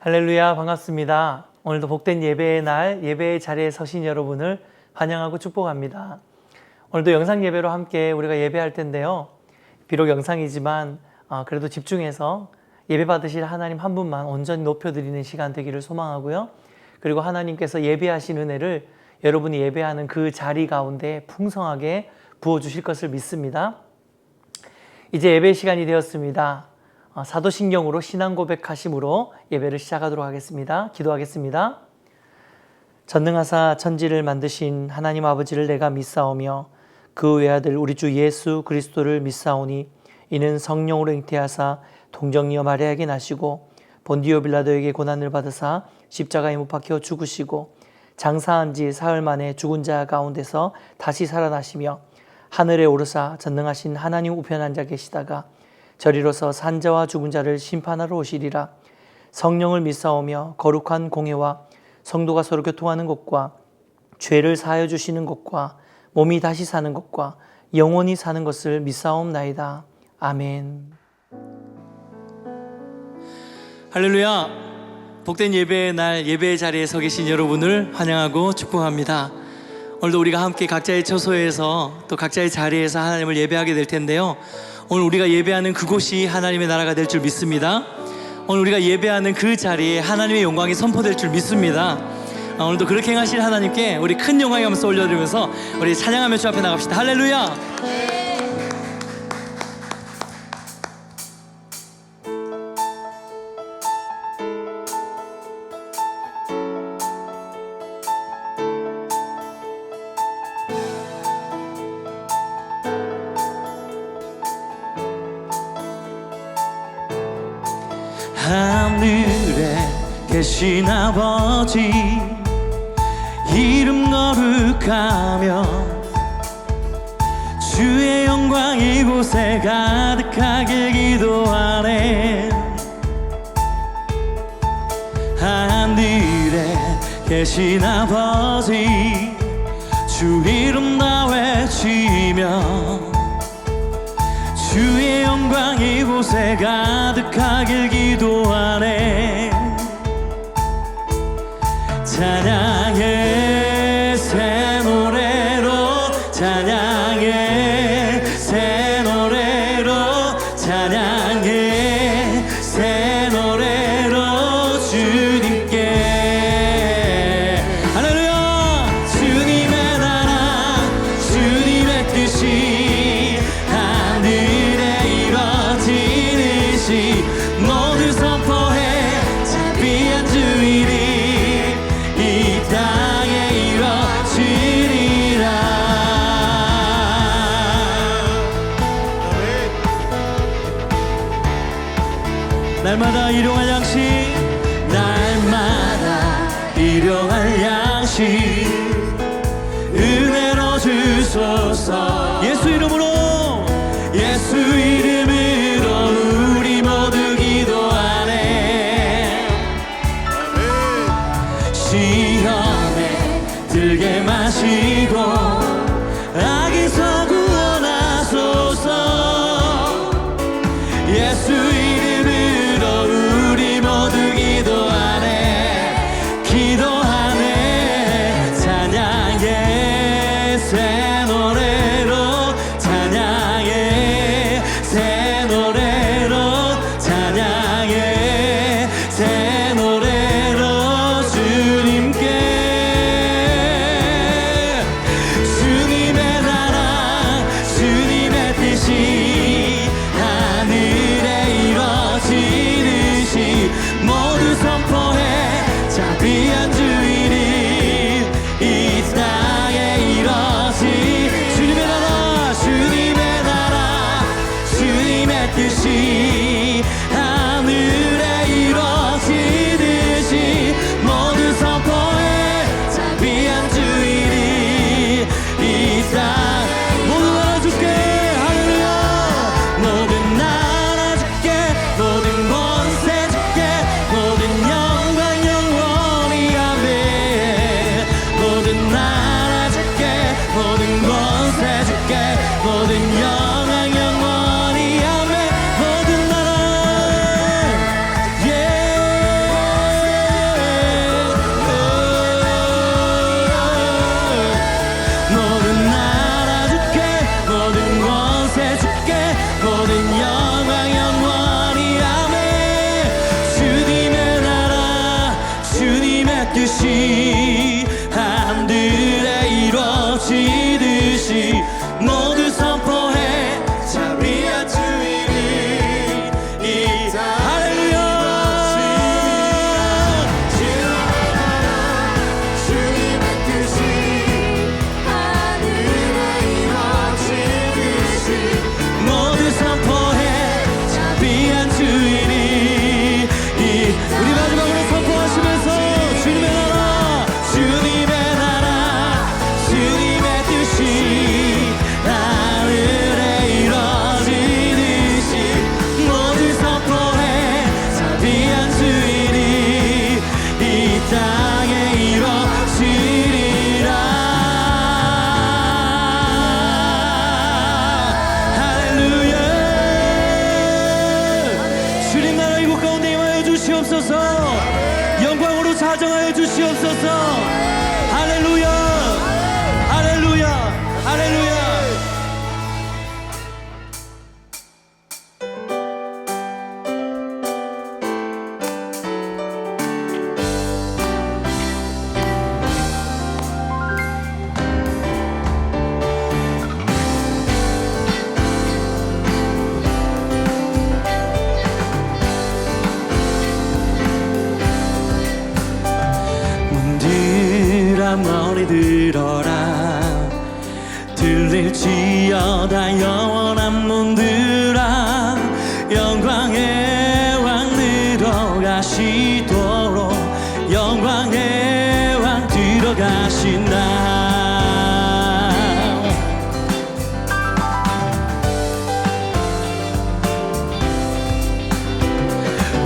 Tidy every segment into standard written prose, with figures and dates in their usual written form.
할렐루야, 반갑습니다. 오늘도 복된 예배의 날, 예배의 자리에 서신 여러분을 환영하고 축복합니다. 오늘도 영상 예배로 함께 우리가 예배할 텐데요. 비록 영상이지만 그래도 집중해서 예배 받으실 하나님 한 분만 온전히 높여드리는 시간 되기를 소망하고요. 그리고 하나님께서 예배하신 은혜를 여러분이 예배하는 그 자리 가운데 풍성하게 부어주실 것을 믿습니다. 이제 예배 시간이 되었습니다. 사도신경으로 신앙 고백하심으로 예배를 시작하도록 하겠습니다. 기도하겠습니다. 전능하사 천지를 만드신 하나님 아버지를 내가 믿사오며 그 외아들 우리 주 예수 그리스도를 믿사오니 이는 성령으로 잉태하사 동정녀 마리아에게 나시고 본디오 빌라도에게 고난을 받으사 십자가에 못 박혀 죽으시고 장사한 지 사흘 만에 죽은 자 가운데서 다시 살아나시며 하늘에 오르사 전능하신 하나님 우편 앉아 계시다가 저리로서 산자와 죽은 자를 심판하러 오시리라. 성령을 믿사오며 거룩한 공회와 성도가 서로 교통하는 것과 죄를 사하여 주시는 것과 몸이 다시 사는 것과 영원히 사는 것을 믿사옵나이다. 아멘. 할렐루야. 복된 예배의 날, 예배의 자리에 서 계신 여러분을 환영하고 축복합니다. 오늘도 우리가 함께 각자의 처소에서 또 각자의 자리에서 하나님을 예배하게 될 텐데요. 오늘 우리가 예배하는 그곳이 하나님의 나라가 될 줄 믿습니다. 오늘 우리가 예배하는 그 자리에 하나님의 영광이 선포될 줄 믿습니다. 오늘도 그렇게 행하실 하나님께 우리 큰 영광의 감사 올려드리면서 우리 찬양하며 주 앞에 나갑시다. 할렐루야. 하늘에 계신 아버지 이름 거룩하며 주의 영광 이곳에 가득하길 기도하네. 하늘에 계신 아버지 주 이름 다 외치며 주의 영광 이곳에 가득하길 기도하네. 찬양의 새 노래로 찬양의 새 노래로 찬양의 새 노래로 주님께 할렐루야. 주님의 나라 주님의 뜻이 모두 선포해. 자비한 주일이 이 땅에 이뤄지리라. 날마다 일용할 양식, 날마다 일용할 양식 은혜로 주소서. 예수 이름으로, 예수 이름으로 우리 모두 기도하네. 시험에 들게 마시고 악에서 구원하소서. 예수 이름으로 우리 모두 기도하네. 기도하네. 찬양의 새 노래로 주시옵소서. 영광으로 자정하여 주시옵소서. 할렐루야, 할렐루야, 할렐루야. 머리 들어라. 들릴지어다 영원한 문들아. 영광의 왕 들어가시도록 영광의 왕 들어가신다.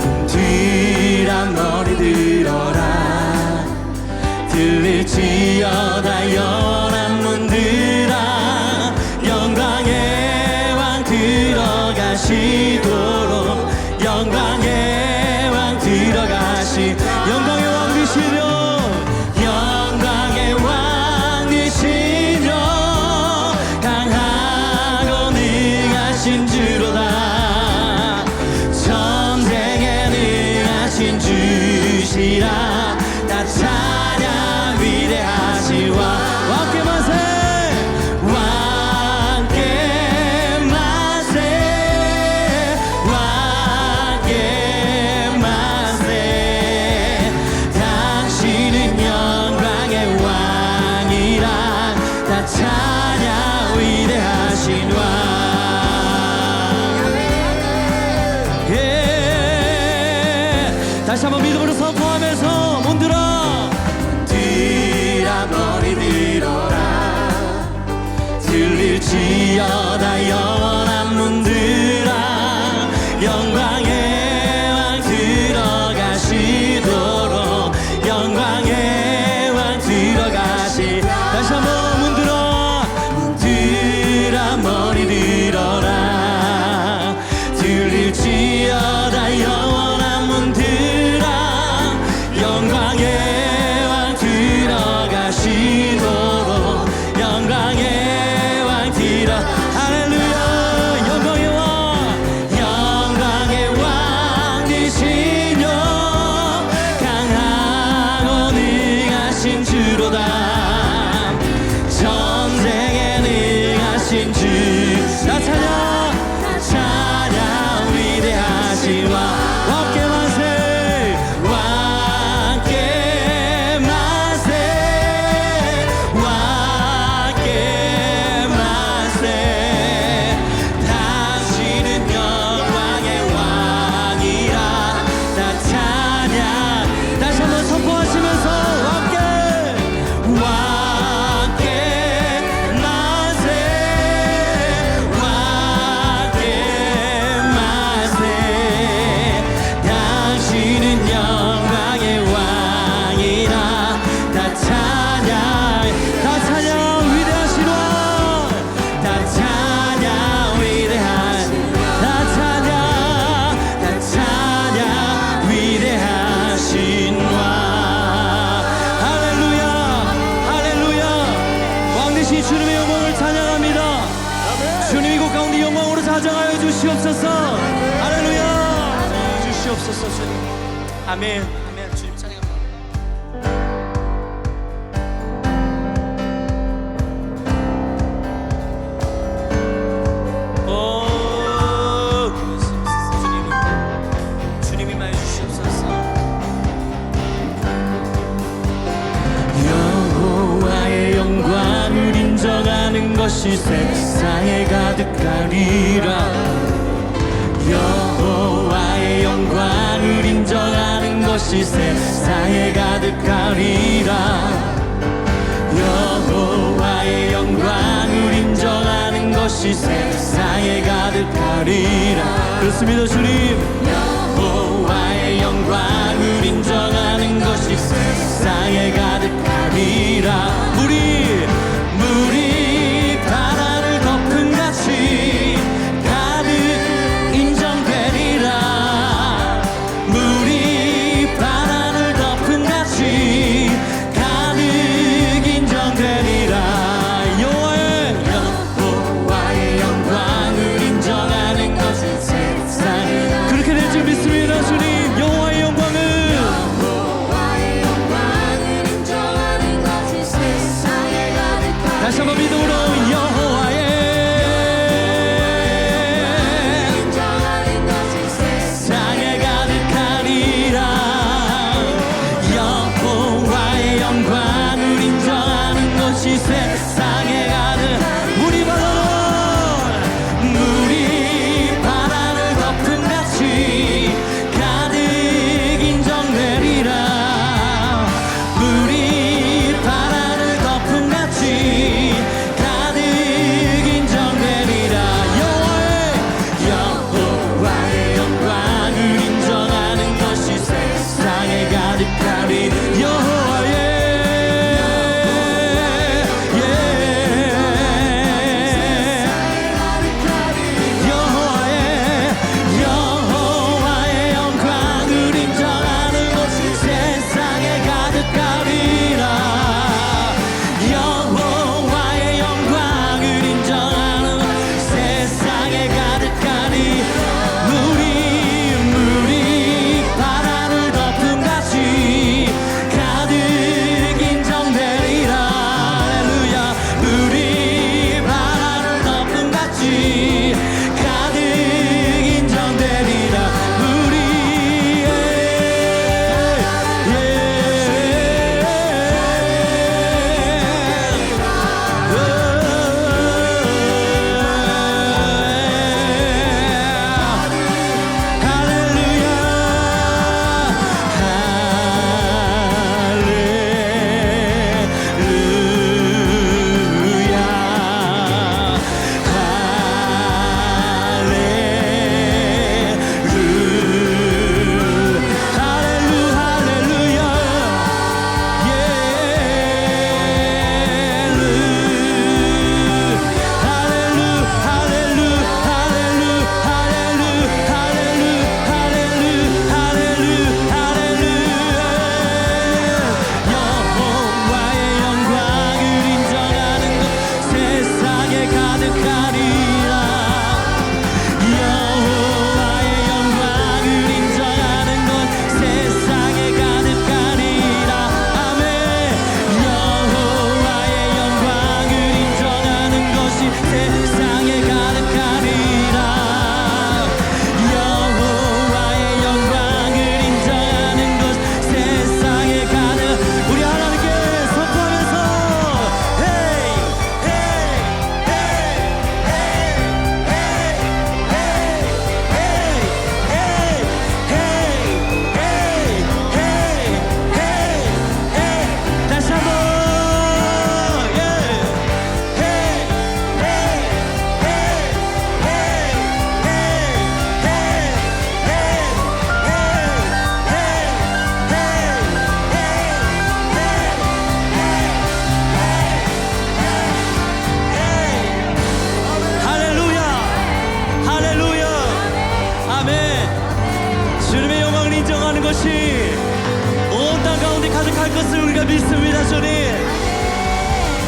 문들아 머리 들어라. 들릴지어다 영원한 문들아. 영광의 왕 들어가시도록 영광의 왕 들어가시. 영광의 왕 되시려. 영광의 왕 되시려. 강하고 능하신 주로다. 전쟁에 능하신 주시라. 다 찬양 위대하신 왕. 왕께 만세, 왕께 만세, 왕께 만세. 당신은 영광의 왕이라. 다 찬양 위대하신 왕. 다시 한번 믿음으로 선포하면서 문들어. 머리 들어라. 들릴지어다 영원한 문들아. 영광의 왕 들어가시도록 영광의 왕 들어가시. 다시 한번 문들어. 문들아 머리 들어라. 들릴지어다 영원한 문들아. 영광의 가시도록 영광의 왕 들어. 할렐루야. 영광의 왕, 영광의 왕 되시며 강하고 능하신 주로다. 전쟁에 능하신 주. 다 찬양, 찬양 위대하신 왕. 왕께 만세, 가정하여 주시옵소서. 할렐루야. 가정하여 주시옵소서. 주님. 아멘. 아멘. 주님 찬양합니다. 주님이 말해 주시옵소서. 여호와의 영광을 인정하는 것이 세상에 가득하리라. 여호와의 영광을 인정하는 것이 세상에 가득하리라. 여호와의 영광을 인정하는 것이 세상에 가득하리라. 그렇습니다 주님. 여호와의 영광을 인정하는 것이 세상에 가득하리라. 물이 바다를 덮은 같이 가득 인정되리라. 물이 거룩할 것을 우리가 믿습니다. 주님,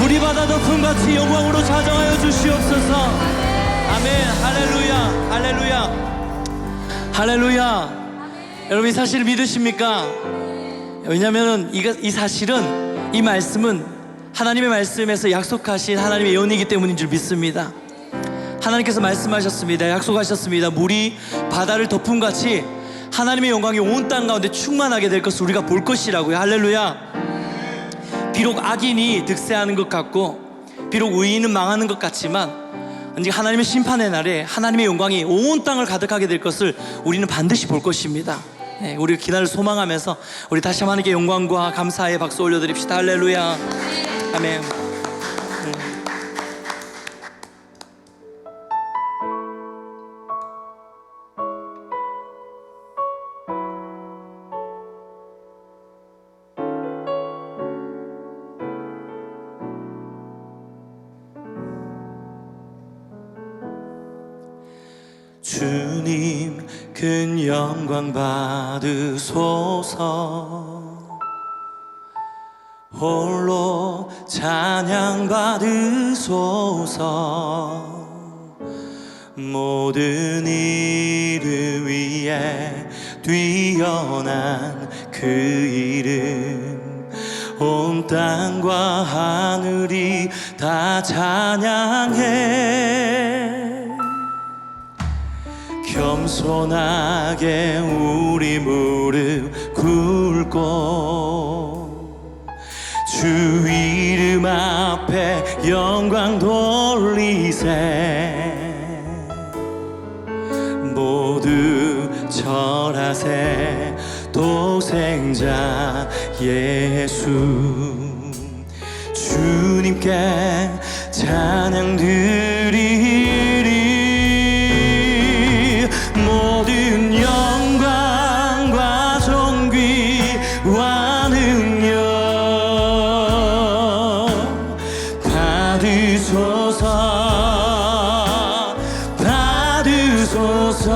물이 바다 덮음같이 영광으로 좌정하여 주시옵소서. 아멘. 할렐루야, 할렐루야, 할렐루야. 여러분, 이 사실을 믿으십니까? 왜냐하면 이 사실은, 이 말씀은 하나님의 말씀에서 약속하신 하나님의 예언이기 때문인 줄 믿습니다. 하나님께서 말씀하셨습니다. 약속하셨습니다. 물이 바다를 덮음같이 하나님의 영광이 온 땅 가운데 충만하게 될 것을 우리가 볼 것이라고요. 할렐루야. 비록 악인이 득세하는 것 같고 비록 의인은 망하는 것 같지만 이제 하나님의 심판의 날에 하나님의 영광이 온 땅을 가득하게 될 것을 우리는 반드시 볼 것입니다. 네, 우리 기나를 소망하면서 우리 다시 한번 하나님께 영광과 감사의 박수 올려드립시다. 할렐루야. 아멘. 주님 큰 영광 받으소서. 홀로 찬양 받으소서. 모든 이름 위에 뛰어난 그 이름, 온 땅과 하늘이 다 찬양해. 겸손하게 우리 무릎 꿇고 주 이름 앞에 영광 돌리세. 모두 절하세. 독생자 예수, 주님께 찬양 드리리. 모든 영광과 존귀와 능력 받으소서. 받으소서.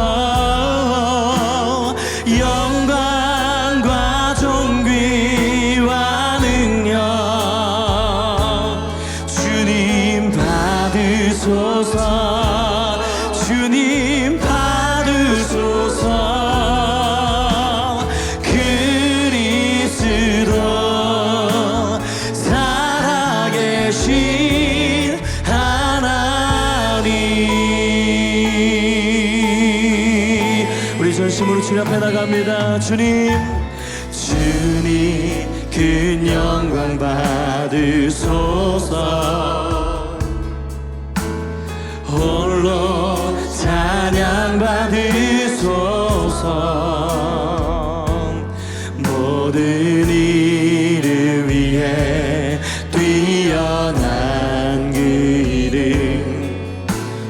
영광과 존귀와 능력 주님 받으소서. 주님 받으소서. 그리스도 살아계신 하나님, 우리 전심으로 주님 앞에 나갑니다. 주님, 주님 큰 영광 받으소서. 홀로 찬양 받으소서. 모든 이름 위에 뛰어난 그 이름,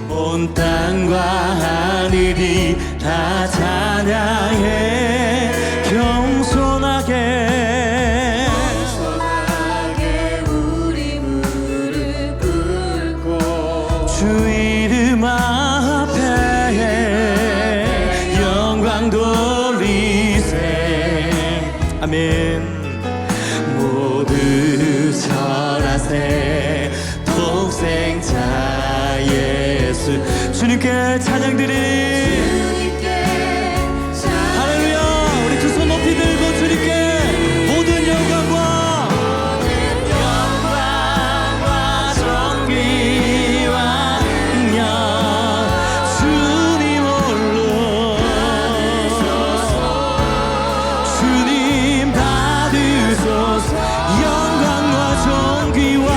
온 땅과 하늘이 다 찬양해. 겸손하게 우리 무릎 꿇고 주 이름 앞에 영광 돌리세. 아멘. 모두 절하세. 독생자 예수, 주님께 찬양 드리리. 할렐루야. 우리 두 손 높이 들고 주님께 모든 영광과 존귀와 능력 주님 홀로 주님 받으소서. 영광과 존귀와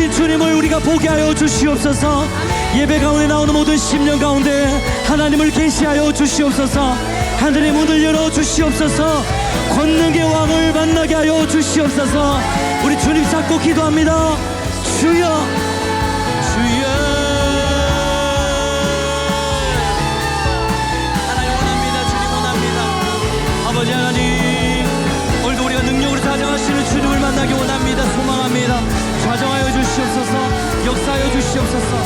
살아계신 주님을 우리가 보게 하여 주시옵소서. 예배 가운데 나오는 모든 심령 가운데 하나님을 계시하여 주시옵소서. 하늘의 문을 열어 주시옵소서. 권능의 왕을 만나게 하여 주시옵소서. 우리 주님 찾고 기도합니다. 주여, 주여. 하나님 원합니다. 주님 원합니다. 아버지 하나님, 오늘도 우리가 능력으로 자정하시는 주님을 만나기 원합니다. 소망합니다. 자정하여 주시옵소서. 역사하여 주시옵소서.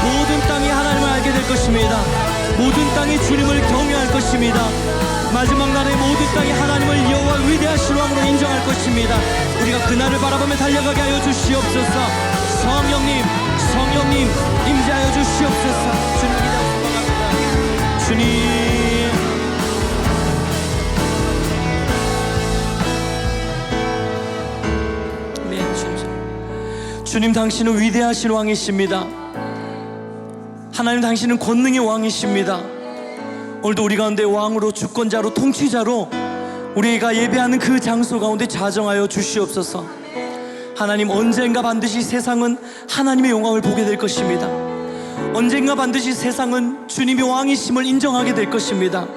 모든 땅이 하나님을 알게 될 것입니다. 모든 땅이 주님을 경외할 것입니다. 마지막 날에 모든 땅이 하나님을 여호와 위대하신 왕으로 인정할 것입니다. 우리가 그날을 바라보며 달려가게 하여 주시옵소서. 성령님, 성령님 임재하여 주시옵소서. 주님 기도하고 소망합니다. 주님, 주님 당신은 위대하신 왕이십니다. 하나님 당신은 권능의 왕이십니다. 오늘도 우리 가운데 왕으로, 주권자로, 통치자로 우리가 예배하는 그 장소 가운데 자정하여 주시옵소서. 하나님, 언젠가 반드시 세상은 하나님의 영광을 보게 될 것입니다. 언젠가 반드시 세상은 주님이 왕이심을 인정하게 될 것입니다.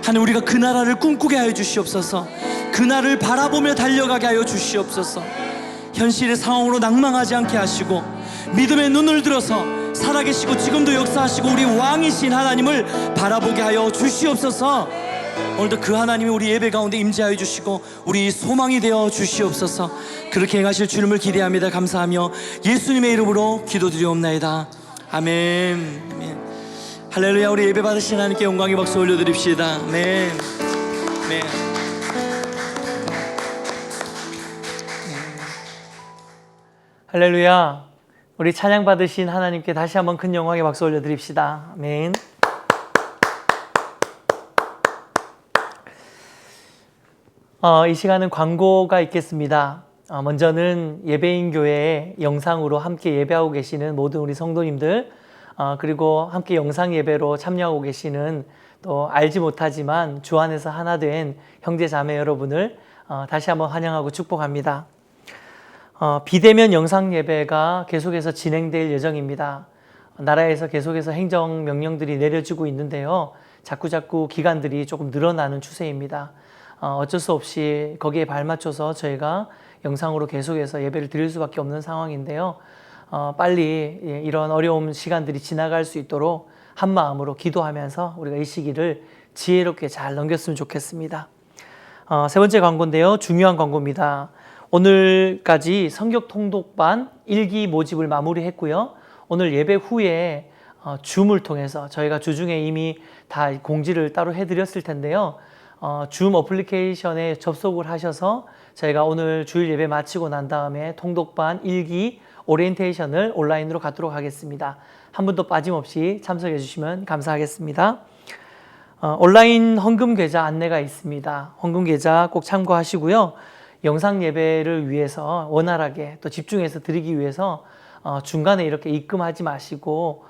하나님, 우리가 그 나라를 꿈꾸게 하여 주시옵소서. 그 나라를 바라보며 달려가게 하여 주시옵소서. 현실의 상황으로 낭망하지 않게 하시고 믿음의 눈을 들어서 살아계시고 지금도 역사하시고 우리 왕이신 하나님을 바라보게 하여 주시옵소서. 오늘도 그 하나님이 우리 예배 가운데 임재하여 주시고 우리 소망이 되어 주시옵소서. 그렇게 행하실 주님을 기대합니다. 감사하며 예수님의 이름으로 기도드리옵나이다. 아멘. 아멘. 할렐루야. 우리 예배 받으신 하나님께 영광의 박수 올려드립시다. 아멘. 아멘. 할렐루야. 우리 찬양 받으신 하나님께 다시 한번 큰 영광의 박수 올려드립시다. 아멘. 이 시간은 광고가 있겠습니다. 먼저는 예배인 교회의 영상으로 함께 예배하고 계시는 모든 우리 성도님들, 그리고 함께 영상 예배로 참여하고 계시는 또 알지 못하지만 주 안에서 하나 된 형제 자매 여러분을 다시 한번 환영하고 축복합니다. 비대면 영상 예배가 계속해서 진행될 예정입니다. 나라에서 계속해서 행정 명령들이 내려지고 있는데요. 자꾸 기간들이 조금 늘어나는 추세입니다. 어쩔 수 없이 거기에 발맞춰서 저희가 영상으로 계속해서 예배를 드릴 수밖에 없는 상황인데요. 빨리 이런 어려운 시간들이 지나갈 수 있도록 한 마음으로 기도하면서 우리가 이 시기를 지혜롭게 잘 넘겼으면 좋겠습니다. 세 번째 광고인데요. 중요한 광고입니다. 오늘까지 성격 통독반 1기 모집을 마무리했고요. 오늘 예배 후에 줌을 통해서 저희가 주중에 이미 다 공지를 따로 해드렸을 텐데요. 줌 어플리케이션에 접속을 하셔서 저희가 오늘 주일 예배 마치고 난 다음에 통독반 1기 오리엔테이션을 온라인으로 갖도록 하겠습니다. 한 분도 빠짐없이 참석해 주시면 감사하겠습니다. 온라인 헌금 계좌 안내가 있습니다. 헌금 계좌 꼭 참고하시고요. 영상 예배를 위해서 원활하게 또 집중해서 드리기 위해서 중간에 이렇게 입금하지 마시고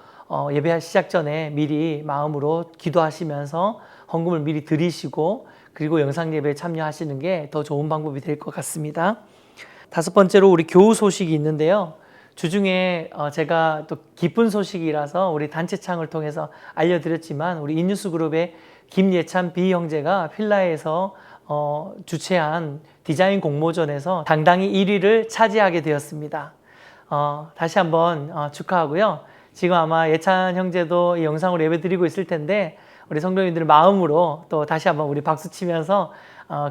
예배 시작 전에 미리 마음으로 기도하시면서 헌금을 미리 드리시고 그리고 영상 예배에 참여하시는 게 더 좋은 방법이 될 것 같습니다. 다섯 번째로 우리 교우 소식이 있는데요. 주중에 제가 또 기쁜 소식이라서 우리 단체창을 통해서 알려드렸지만 우리 인뉴스 그룹의 김예찬 비형제가 필라에서 주최한 디자인 공모전에서 당당히 1위를 차지하게 되었습니다. 다시 한번 축하하고요. 지금 아마 예찬 형제도 이 영상으로 예배드리고 있을 텐데 우리 성도님들 마음으로 또 다시 한번 우리 박수 치면서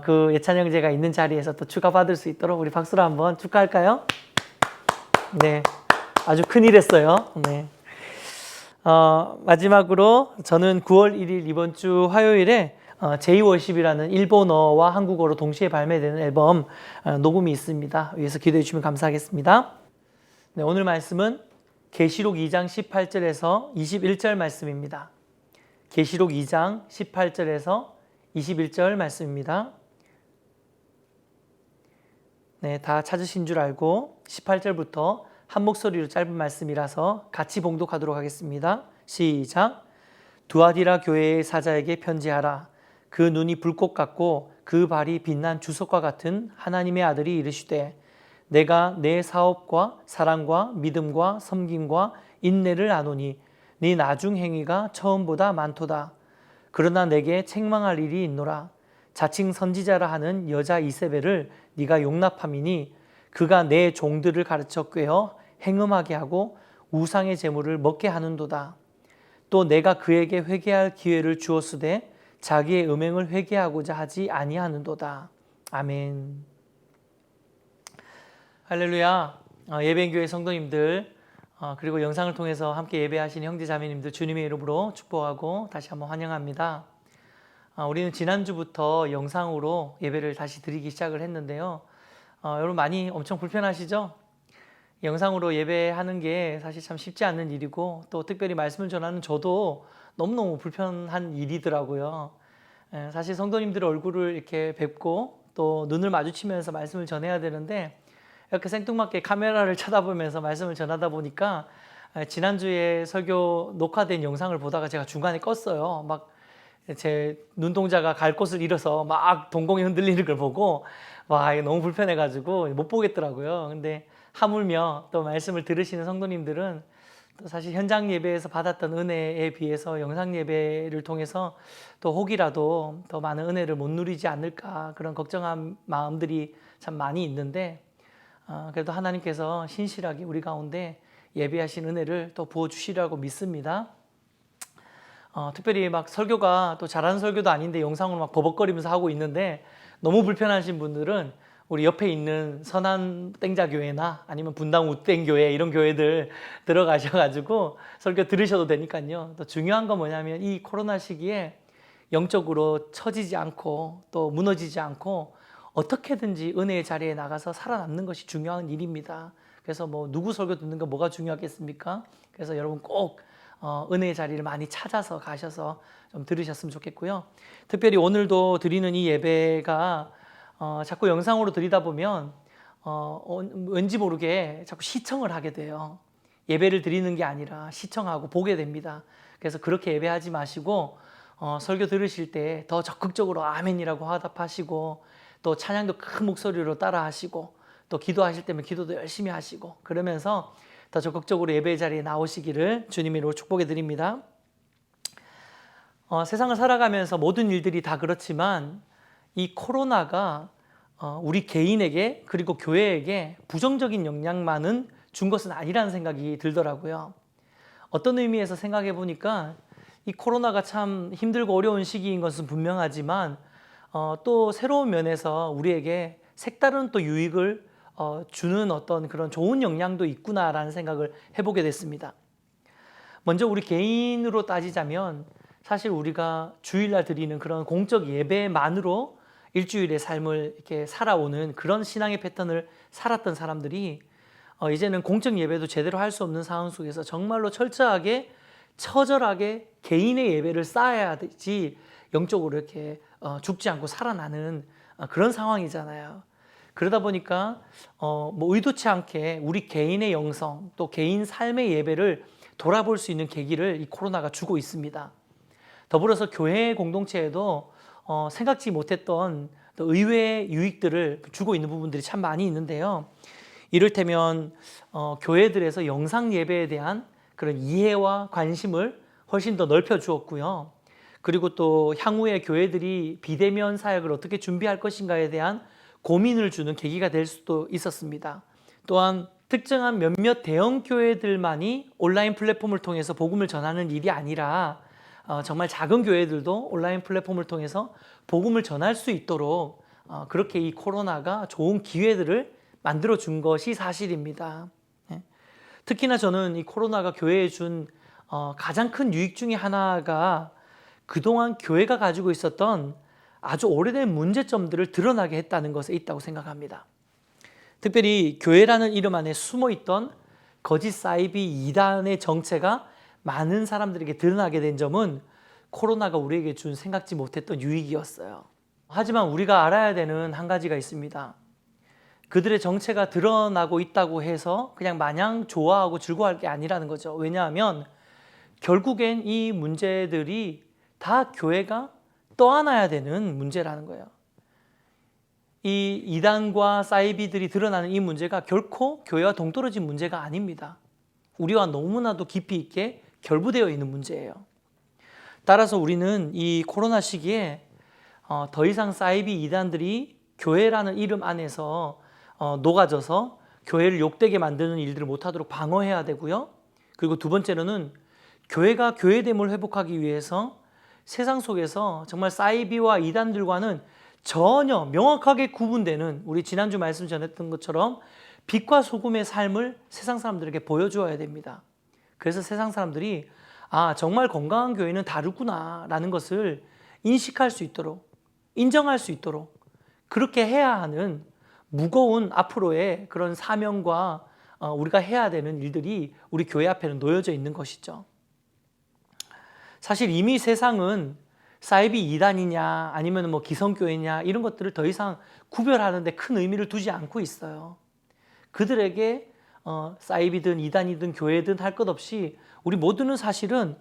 그 예찬 형제가 있는 자리에서 또 축하받을 수 있도록 우리 박수로 한번 축하할까요? 네, 아주 큰일 했어요. 네. 마지막으로 저는 9월 1일 이번 주 화요일에 제이워십이라는 일본어와 한국어로 동시에 발매되는 앨범 녹음이 있습니다. 위해서 기도해 주시면 감사하겠습니다. 네, 오늘 말씀은 계시록 2장 18절에서 21절 말씀입니다. 계시록 2장 18절에서 21절 말씀입니다. 네, 다 찾으신 줄 알고 18절부터 한 목소리로 짧은 말씀이라서 같이 봉독하도록 하겠습니다. 시작. 두아디라 교회의 사자에게 편지하라. 그 눈이 불꽃 같고 그 발이 빛난 주석과 같은 하나님의 아들이 이르시되 내가 내 사업과 사랑과 믿음과 섬김과 인내를 아노니 네 나중 행위가 처음보다 많도다. 그러나 내게 책망할 일이 있노라. 자칭 선지자라 하는 여자 이세벨을 네가 용납함이니 그가 내 종들을 가르쳐 꾀어 행음하게 하고 우상의 제물을 먹게 하는도다. 또 내가 그에게 회개할 기회를 주었으되 자기의 음행을 회개하고자 하지 아니하는도다. 아멘. 할렐루야. 예배교회 성도님들 그리고 영상을 통해서 함께 예배하신 형제자매님들 주님의 이름으로 축복하고 다시 한번 환영합니다. 우리는 지난주부터 영상으로 예배를 다시 드리기 시작을 했는데요. 여러분 많이 엄청 불편하시죠? 영상으로 예배하는 게 사실 참 쉽지 않은 일이고 또 특별히 말씀을 전하는 저도 너무너무 불편한 일이더라고요. 사실 성도님들의 얼굴을 이렇게 뵙고 또 눈을 마주치면서 말씀을 전해야 되는데 이렇게 생뚱맞게 카메라를 쳐다보면서 말씀을 전하다 보니까 지난주에 설교 녹화된 영상을 보다가 제가 중간에 껐어요. 막 제 눈동자가 갈 곳을 잃어서 막 동공이 흔들리는 걸 보고 와, 이게 너무 불편해가지고 못 보겠더라고요. 근데 하물며 또 말씀을 들으시는 성도님들은 또 사실 현장 예배에서 받았던 은혜에 비해서 영상 예배를 통해서 또 혹이라도 더 많은 은혜를 못 누리지 않을까 그런 걱정한 마음들이 참 많이 있는데 그래도 하나님께서 신실하게 우리 가운데 예배하신 은혜를 또 부어주시라고 믿습니다. 특별히 막 설교가 또 잘하는 설교도 아닌데 영상으로 막 버벅거리면서 하고 있는데 너무 불편하신 분들은 우리 옆에 있는 선한 땡자교회나 아니면 분당 우땡교회 이런 교회들 들어가셔가지고 설교 들으셔도 되니까요. 또 중요한 건 뭐냐면 이 코로나 시기에 영적으로 처지지 않고 또 무너지지 않고 어떻게든지 은혜의 자리에 나가서 살아남는 것이 중요한 일입니다. 그래서 뭐 누구 설교 듣는 거 뭐가 중요하겠습니까? 그래서 여러분 꼭 은혜의 자리를 많이 찾아서 가셔서 좀 들으셨으면 좋겠고요. 특별히 오늘도 드리는 이 예배가 자꾸 영상으로 드리다 보면 왠지 모르게 자꾸 시청을 하게 돼요. 예배를 드리는 게 아니라 시청하고 보게 됩니다. 그래서 그렇게 예배하지 마시고 설교 들으실 때 더 적극적으로 아멘이라고 화답하시고 또 찬양도 큰 목소리로 따라 하시고 또 기도하실 때면 기도도 열심히 하시고 그러면서 더 적극적으로 예배의 자리에 나오시기를 주님의 이름으로 축복해 드립니다. 세상을 살아가면서 모든 일들이 다 그렇지만 이 코로나가 우리 개인에게 그리고 교회에게 부정적인 영향만은 준 것은 아니라는 생각이 들더라고요. 어떤 의미에서 생각해 보니까 이 코로나가 참 힘들고 어려운 시기인 것은 분명하지만 또 새로운 면에서 우리에게 색다른 또 유익을 주는 어떤 그런 좋은 영향도 있구나라는 생각을 해보게 됐습니다. 먼저 우리 개인으로 따지자면 사실 우리가 주일날 드리는 그런 공적 예배만으로 일주일의 삶을 이렇게 살아오는 그런 신앙의 패턴을 살았던 사람들이 이제는 공적 예배도 제대로 할 수 없는 상황 속에서 정말로 철저하게 처절하게 개인의 예배를 쌓아야지 영적으로 이렇게 죽지 않고 살아나는 그런 상황이잖아요. 그러다 보니까 뭐 의도치 않게 우리 개인의 영성 또 개인 삶의 예배를 돌아볼 수 있는 계기를 이 코로나가 주고 있습니다. 더불어서 교회 공동체에도 생각지 못했던 또 의외의 유익들을 주고 있는 부분들이 참 많이 있는데요. 이를테면 교회들에서 영상 예배에 대한 그런 이해와 관심을 훨씬 더 넓혀 주었고요. 그리고 또 향후에 교회들이 비대면 사역을 어떻게 준비할 것인가에 대한 고민을 주는 계기가 될 수도 있었습니다. 또한 특정한 몇몇 대형 교회들만이 온라인 플랫폼을 통해서 복음을 전하는 일이 아니라 정말 작은 교회들도 온라인 플랫폼을 통해서 복음을 전할 수 있도록 그렇게 이 코로나가 좋은 기회들을 만들어 준 것이 사실입니다. 특히나 저는 이 코로나가 교회에 준 가장 큰 유익 중에 하나가 그동안 교회가 가지고 있었던 아주 오래된 문제점들을 드러나게 했다는 것에 있다고 생각합니다. 특별히 교회라는 이름 안에 숨어있던 거짓 사이비 이단의 정체가 많은 사람들에게 드러나게 된 점은 코로나가 우리에게 준 생각지 못했던 유익이었어요. 하지만 우리가 알아야 되는 한 가지가 있습니다. 그들의 정체가 드러나고 있다고 해서 그냥 마냥 좋아하고 즐거워할 게 아니라는 거죠. 왜냐하면 결국엔 이 문제들이 다 교회가 떠안아야 되는 문제라는 거예요. 이 이단과 사이비들이 드러나는 이 문제가 결코 교회와 동떨어진 문제가 아닙니다. 우리와 너무나도 깊이 있게 결부되어 있는 문제예요. 따라서 우리는 이 코로나 시기에 더 이상 사이비 이단들이 교회라는 이름 안에서 녹아져서 교회를 욕되게 만드는 일들을 못하도록 방어해야 되고요. 그리고 두 번째로는 교회가 교회됨을 회복하기 위해서 세상 속에서 정말 사이비와 이단들과는 전혀 명확하게 구분되는, 우리 지난주 말씀 전했던 것처럼 빛과 소금의 삶을 세상 사람들에게 보여주어야 됩니다. 그래서 세상 사람들이 정말 건강한 교회는 다르구나 라는 것을 인식할 수 있도록, 인정할 수 있도록 그렇게 해야 하는 무거운 앞으로의 그런 사명과 우리가 해야 되는 일들이 우리 교회 앞에는 놓여져 있는 것이죠. 사실 이미 세상은 사이비 이단이냐 아니면 뭐 기성교회냐 이런 것들을 더 이상 구별하는데 큰 의미를 두지 않고 있어요. 그들에게 사이비든 이단이든 교회든 할 것 없이 우리 모두는 사실은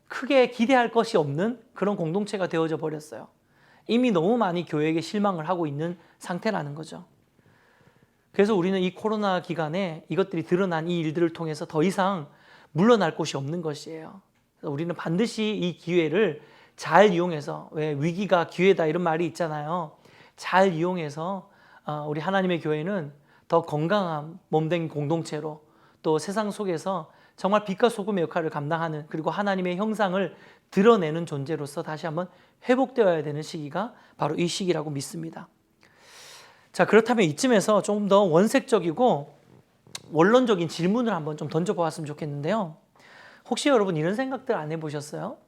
크게 기대할 것이 없는 그런 공동체가 되어져 버렸어요. 이미 너무 많이 교회에게 실망을 하고 있는 상태라는 거죠. 그래서 우리는 이 코로나 기간에 이것들이 드러난 이 일들을 통해서 더 이상 물러날 곳이 없는 것이에요. 그래서 우리는 반드시 이 기회를 잘 이용해서, 왜 위기가 기회다 이런 말이 있잖아요. 잘 이용해서 우리 하나님의 교회는 더 건강한 몸된 공동체로, 또 세상 속에서 정말 빛과 소금의 역할을 감당하는, 그리고 하나님의 형상을 드러내는 존재로서 다시 한번 회복되어야 되는 시기가 바로 이 시기라고 믿습니다. 자, 그렇다면 이쯤에서 조금 더 원색적이고 원론적인 질문을 한번 좀 던져보았으면 좋겠는데요. 혹시 여러분 이런 생각들 안 해보셨어요?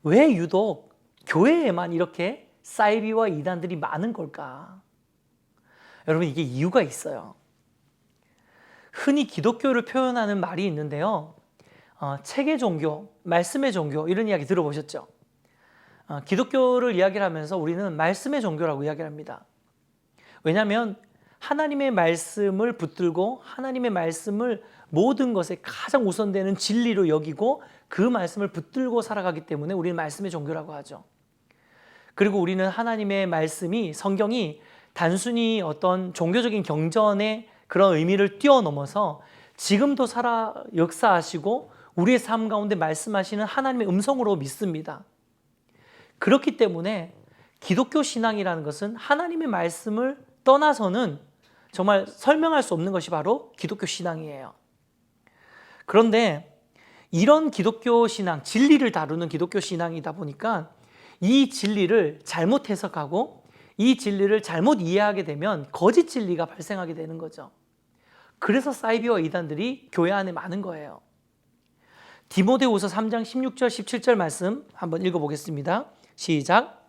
왜 유독 교회에만 이렇게 사이비와 이단들이 많은 걸까? 여러분, 이게 이유가 있어요. 흔히 기독교를 표현하는 말이 있는데요. 책의 종교, 말씀의 종교, 이런 이야기 들어보셨죠? 기독교를 이야기를 하면서 우리는 말씀의 종교라고 이야기를 합니다. 왜냐하면 하나님의 말씀을 붙들고 하나님의 말씀을 모든 것에 가장 우선되는 진리로 여기고 그 말씀을 붙들고 살아가기 때문에 우리는 말씀의 종교라고 하죠. 그리고 우리는 하나님의 말씀이, 성경이 단순히 어떤 종교적인 경전의 그런 의미를 뛰어넘어서 지금도 역사하시고 우리의 삶 가운데 말씀하시는 하나님의 음성으로 믿습니다. 그렇기 때문에 기독교 신앙이라는 것은 하나님의 말씀을 떠나서는 정말 설명할 수 없는 것이 바로 기독교 신앙이에요. 그런데 이런 기독교 신앙, 진리를 다루는 기독교 신앙이다 보니까 이 진리를 잘못 해석하고 이 진리를 잘못 이해하게 되면 거짓 진리가 발생하게 되는 거죠. 그래서 사이비와 이단들이 교회 안에 많은 거예요. 디모데후서 3장 16절 17절 말씀 한번 읽어보겠습니다. 시작.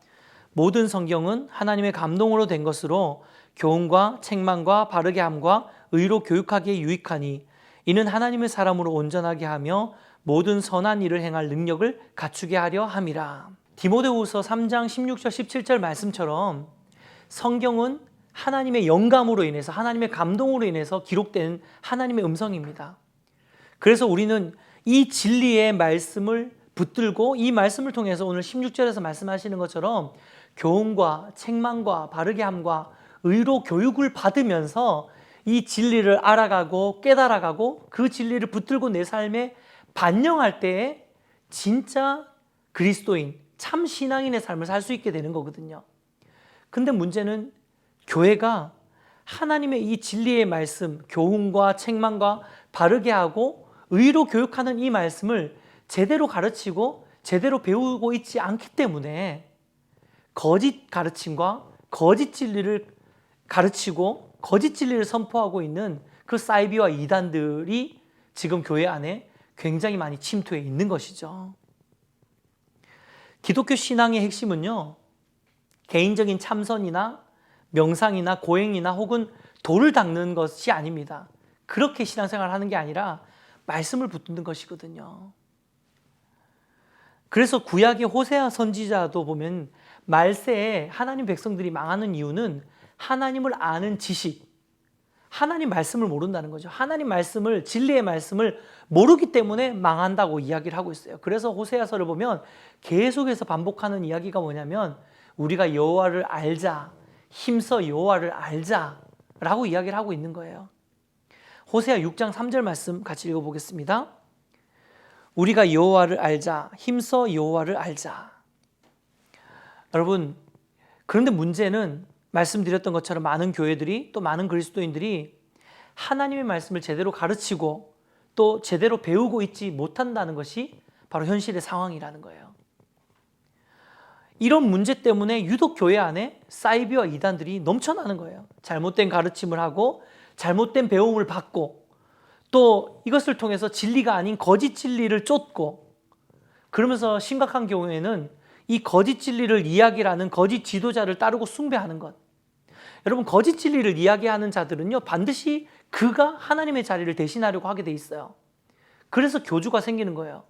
모든 성경은 하나님의 감동으로 된 것으로 교훈과 책망과 바르게 함과 의로 교육하기에 유익하니 이는 하나님의 사람으로 온전하게 하며 모든 선한 일을 행할 능력을 갖추게 하려 함이라. 디모데후서 3장 16절 17절 말씀처럼 성경은 하나님의 영감으로 인해서, 하나님의 감동으로 인해서 기록된 하나님의 음성입니다. 그래서 우리는 이 진리의 말씀을 붙들고 이 말씀을 통해서 오늘 16절에서 말씀하시는 것처럼 교훈과 책망과 바르게 함과 의로 교육을 받으면서 이 진리를 알아가고 깨달아가고 그 진리를 붙들고 내 삶에 반영할 때에 진짜 그리스도인, 참 신앙인의 삶을 살 수 있게 되는 거거든요. 근데 문제는 교회가 하나님의 이 진리의 말씀, 교훈과 책망과 바르게 하고 의로 교육하는 이 말씀을 제대로 가르치고 제대로 배우고 있지 않기 때문에 거짓 가르침과 거짓 진리를 가르치고 거짓 진리를 선포하고 있는 그 사이비와 이단들이 지금 교회 안에 굉장히 많이 침투해 있는 것이죠. 기독교 신앙의 핵심은요, 개인적인 참선이나 명상이나 고행이나 혹은 도를 닦는 것이 아닙니다. 그렇게 신앙생활을 하는 게 아니라 말씀을 붙드는 것이거든요. 그래서 구약의 호세아 선지자도 보면 말세에 하나님 백성들이 망하는 이유는 하나님을 아는 지식, 하나님 말씀을 모른다는 거죠. 하나님 말씀을, 진리의 말씀을 모르기 때문에 망한다고 이야기를 하고 있어요. 그래서 호세아서를 보면 계속해서 반복하는 이야기가 뭐냐면 우리가 여호와를 알자, 힘써 여호와를 알자라고 이야기를 하고 있는 거예요. 호세아 6장 3절 말씀 같이 읽어보겠습니다. 우리가 여호와를 알자, 힘써 여호와를 알자. 여러분, 그런데 문제는 말씀드렸던 것처럼 많은 교회들이 또 많은 그리스도인들이 하나님의 말씀을 제대로 가르치고 또 제대로 배우고 있지 못한다는 것이 바로 현실의 상황이라는 거예요. 이런 문제 때문에 유독 교회 안에 사이비와 이단들이 넘쳐나는 거예요. 잘못된 가르침을 하고 잘못된 배움을 받고 또 이것을 통해서 진리가 아닌 거짓 진리를 쫓고, 그러면서 심각한 경우에는 이 거짓 진리를 이야기하는 거짓 지도자를 따르고 숭배하는 것. 여러분, 거짓 진리를 이야기하는 자들은요, 반드시 그가 하나님의 자리를 대신하려고 하게 돼 있어요. 그래서 교주가 생기는 거예요.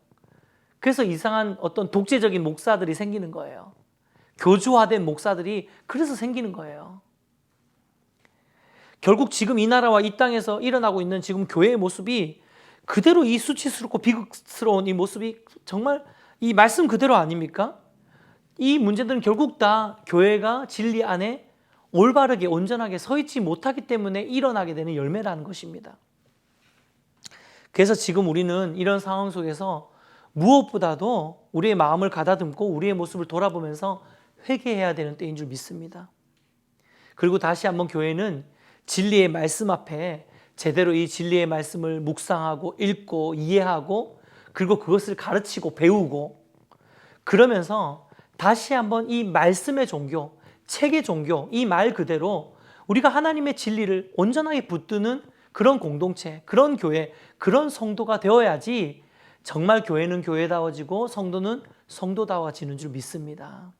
그래서 이상한 어떤 독재적인 목사들이 생기는 거예요. 교주화된 목사들이 그래서 생기는 거예요. 결국 지금 이 나라와 이 땅에서 일어나고 있는 지금 교회의 모습이 그대로 이 수치스럽고 비극스러운 이 모습이 정말 이 말씀 그대로 아닙니까? 이 문제들은 결국 다 교회가 진리 안에 올바르게 온전하게 서 있지 못하기 때문에 일어나게 되는 열매라는 것입니다. 그래서 지금 우리는 이런 상황 속에서 무엇보다도 우리의 마음을 가다듬고 우리의 모습을 돌아보면서 회개해야 되는 때인 줄 믿습니다. 그리고 다시 한번 교회는 진리의 말씀 앞에 제대로 이 진리의 말씀을 묵상하고 읽고 이해하고 그리고 그것을 가르치고 배우고, 그러면서 다시 한번 이 말씀의 종교, 책의 종교, 이 말 그대로 우리가 하나님의 진리를 온전하게 붙드는 그런 공동체, 그런 교회, 그런 성도가 되어야지 정말 교회는 교회다워지고 성도는 성도다워지는 줄 믿습니다.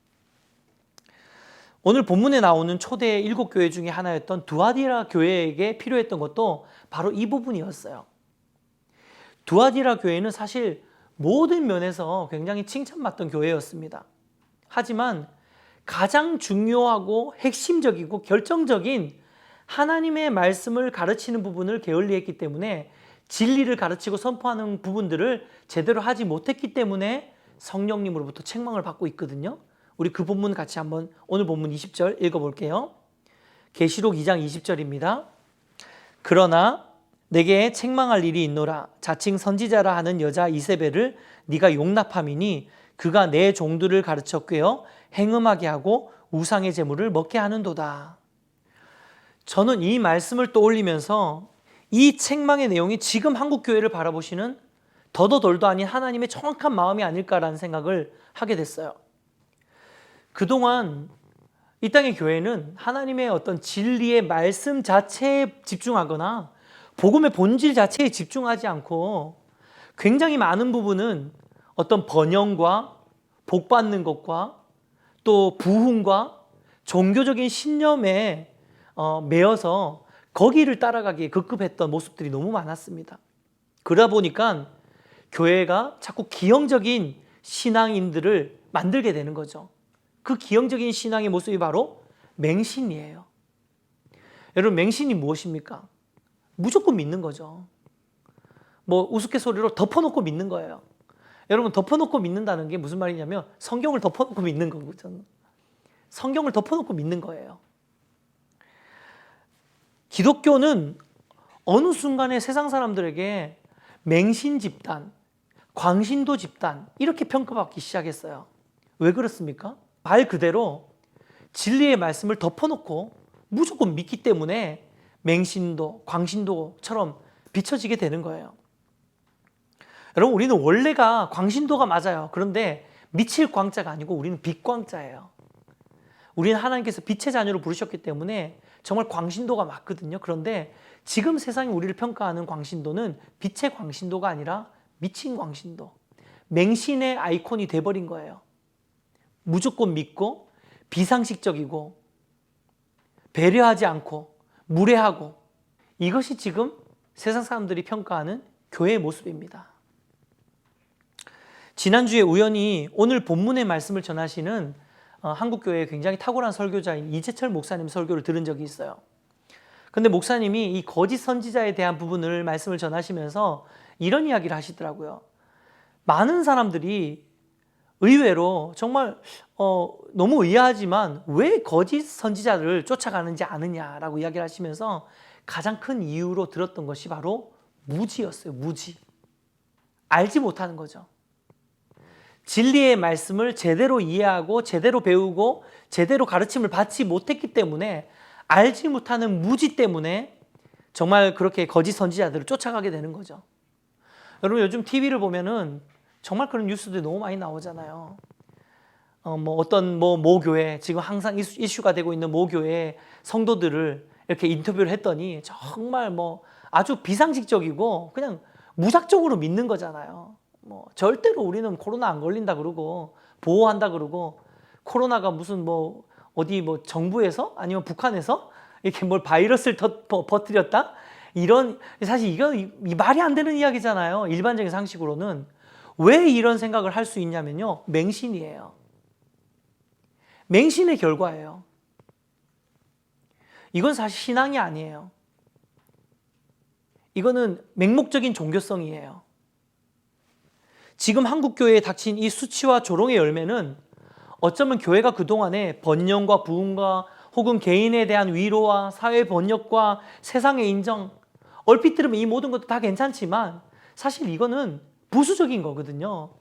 오늘 본문에 나오는 초대 7교회 중에 하나였던 두아디라 교회에게 필요했던 것도 바로 이 부분이었어요. 두아디라 교회는 사실 모든 면에서 굉장히 칭찬받던 교회였습니다. 하지만 가장 중요하고 핵심적이고 결정적인 하나님의 말씀을 가르치는 부분을 게을리했기 때문에, 진리를 가르치고 선포하는 부분들을 제대로 하지 못했기 때문에 성령님으로부터 책망을 받고 있거든요. 우리 그 본문 같이 한번 오늘 본문 20절 읽어볼게요. 계시록 2장 20절입니다. 그러나 내게 책망할 일이 있노라. 자칭 선지자라 하는 여자 이세벨을 네가 용납함이니 그가 내 종들을 가르쳐 꿰어 행음하게 하고 우상의 제물을 먹게 하는도다. 저는 이 말씀을 떠올리면서 이 책망의 내용이 지금 한국 교회를 바라보시는 더도 덜도 아닌 하나님의 정확한 마음이 아닐까라는 생각을 하게 됐어요. 그동안 이 땅의 교회는 하나님의 어떤 진리의 말씀 자체에 집중하거나 복음의 본질 자체에 집중하지 않고 굉장히 많은 부분은 어떤 번영과 복 받는 것과 또 부흥과 종교적인 신념에 매여서 거기를 따라가기에 급급했던 모습들이 너무 많았습니다. 그러다 보니까 교회가 자꾸 기형적인 신앙인들을 만들게 되는 거죠. 그 기형적인 신앙의 모습이 바로 맹신이에요. 여러분, 맹신이 무엇입니까? 무조건 믿는 거죠. 뭐 우스갯소리로 덮어놓고 믿는 거예요. 여러분, 덮어놓고 믿는다는 게 무슨 말이냐면 성경을 덮어놓고 믿는 거거든요. 성경을 덮어놓고 믿는 거예요. 기독교는 어느 순간에 세상 사람들에게 맹신 집단, 광신도 집단 이렇게 평가받기 시작했어요. 왜 그렇습니까? 말 그대로 진리의 말씀을 덮어놓고 무조건 믿기 때문에 맹신도, 광신도처럼 비춰지게 되는 거예요. 여러분, 우리는 원래가 광신도가 맞아요. 그런데 미칠 광자가 아니고 우리는 빛광자예요. 우리는 하나님께서 빛의 자녀로 부르셨기 때문에 정말 광신도가 맞거든요. 그런데 지금 세상이 우리를 평가하는 광신도는 빛의 광신도가 아니라 미친 광신도, 맹신의 아이콘이 돼버린 거예요. 무조건 믿고 비상식적이고 배려하지 않고 무례하고, 이것이 지금 세상 사람들이 평가하는 교회의 모습입니다. 지난주에 우연히 오늘 본문의 말씀을 전하시는 한국교회의 굉장히 탁월한 설교자인 이재철 목사님 설교를 들은 적이 있어요. 근데 목사님이 이 거짓 선지자에 대한 부분을 말씀을 전하시면서 이런 이야기를 하시더라고요. 많은 사람들이 의외로 정말 너무 의아하지만 왜 거짓 선지자를 쫓아가는지 아느냐라고 이야기를 하시면서 가장 큰 이유로 들었던 것이 바로 무지였어요. 무지. 알지 못하는 거죠. 진리의 말씀을 제대로 이해하고 제대로 배우고 제대로 가르침을 받지 못했기 때문에 알지 못하는 무지 때문에 정말 그렇게 거짓 선지자들을 쫓아가게 되는 거죠. 여러분 요즘 TV를 보면은 정말 그런 뉴스들이 너무 많이 나오잖아요. 어떤 모교회, 지금 항상 이슈가 되고 있는 모교회 성도들을 이렇게 인터뷰를 했더니 정말 아주 비상식적이고 그냥 무작정으로 믿는 거잖아요. 절대로 우리는 코로나 안 걸린다 그러고 보호한다 그러고 코로나가 무슨 어디 정부에서 아니면 북한에서 이렇게 뭘 바이러스를 퍼뜨렸다? 이런 사실 이건 이 말이 안 되는 이야기잖아요. 일반적인 상식으로는. 왜 이런 생각을 할 수 있냐면요. 맹신이에요. 맹신의 결과예요. 이건 사실 신앙이 아니에요. 이거는 맹목적인 종교성이에요. 지금 한국교회에 닥친 이 수치와 조롱의 열매는 어쩌면 교회가 그동안에 번영과 부흥과 혹은 개인에 대한 위로와 사회 번역과 세상의 인정, 얼핏 들으면 이 모든 것도 다 괜찮지만 사실 이거는 부수적인 거거든요.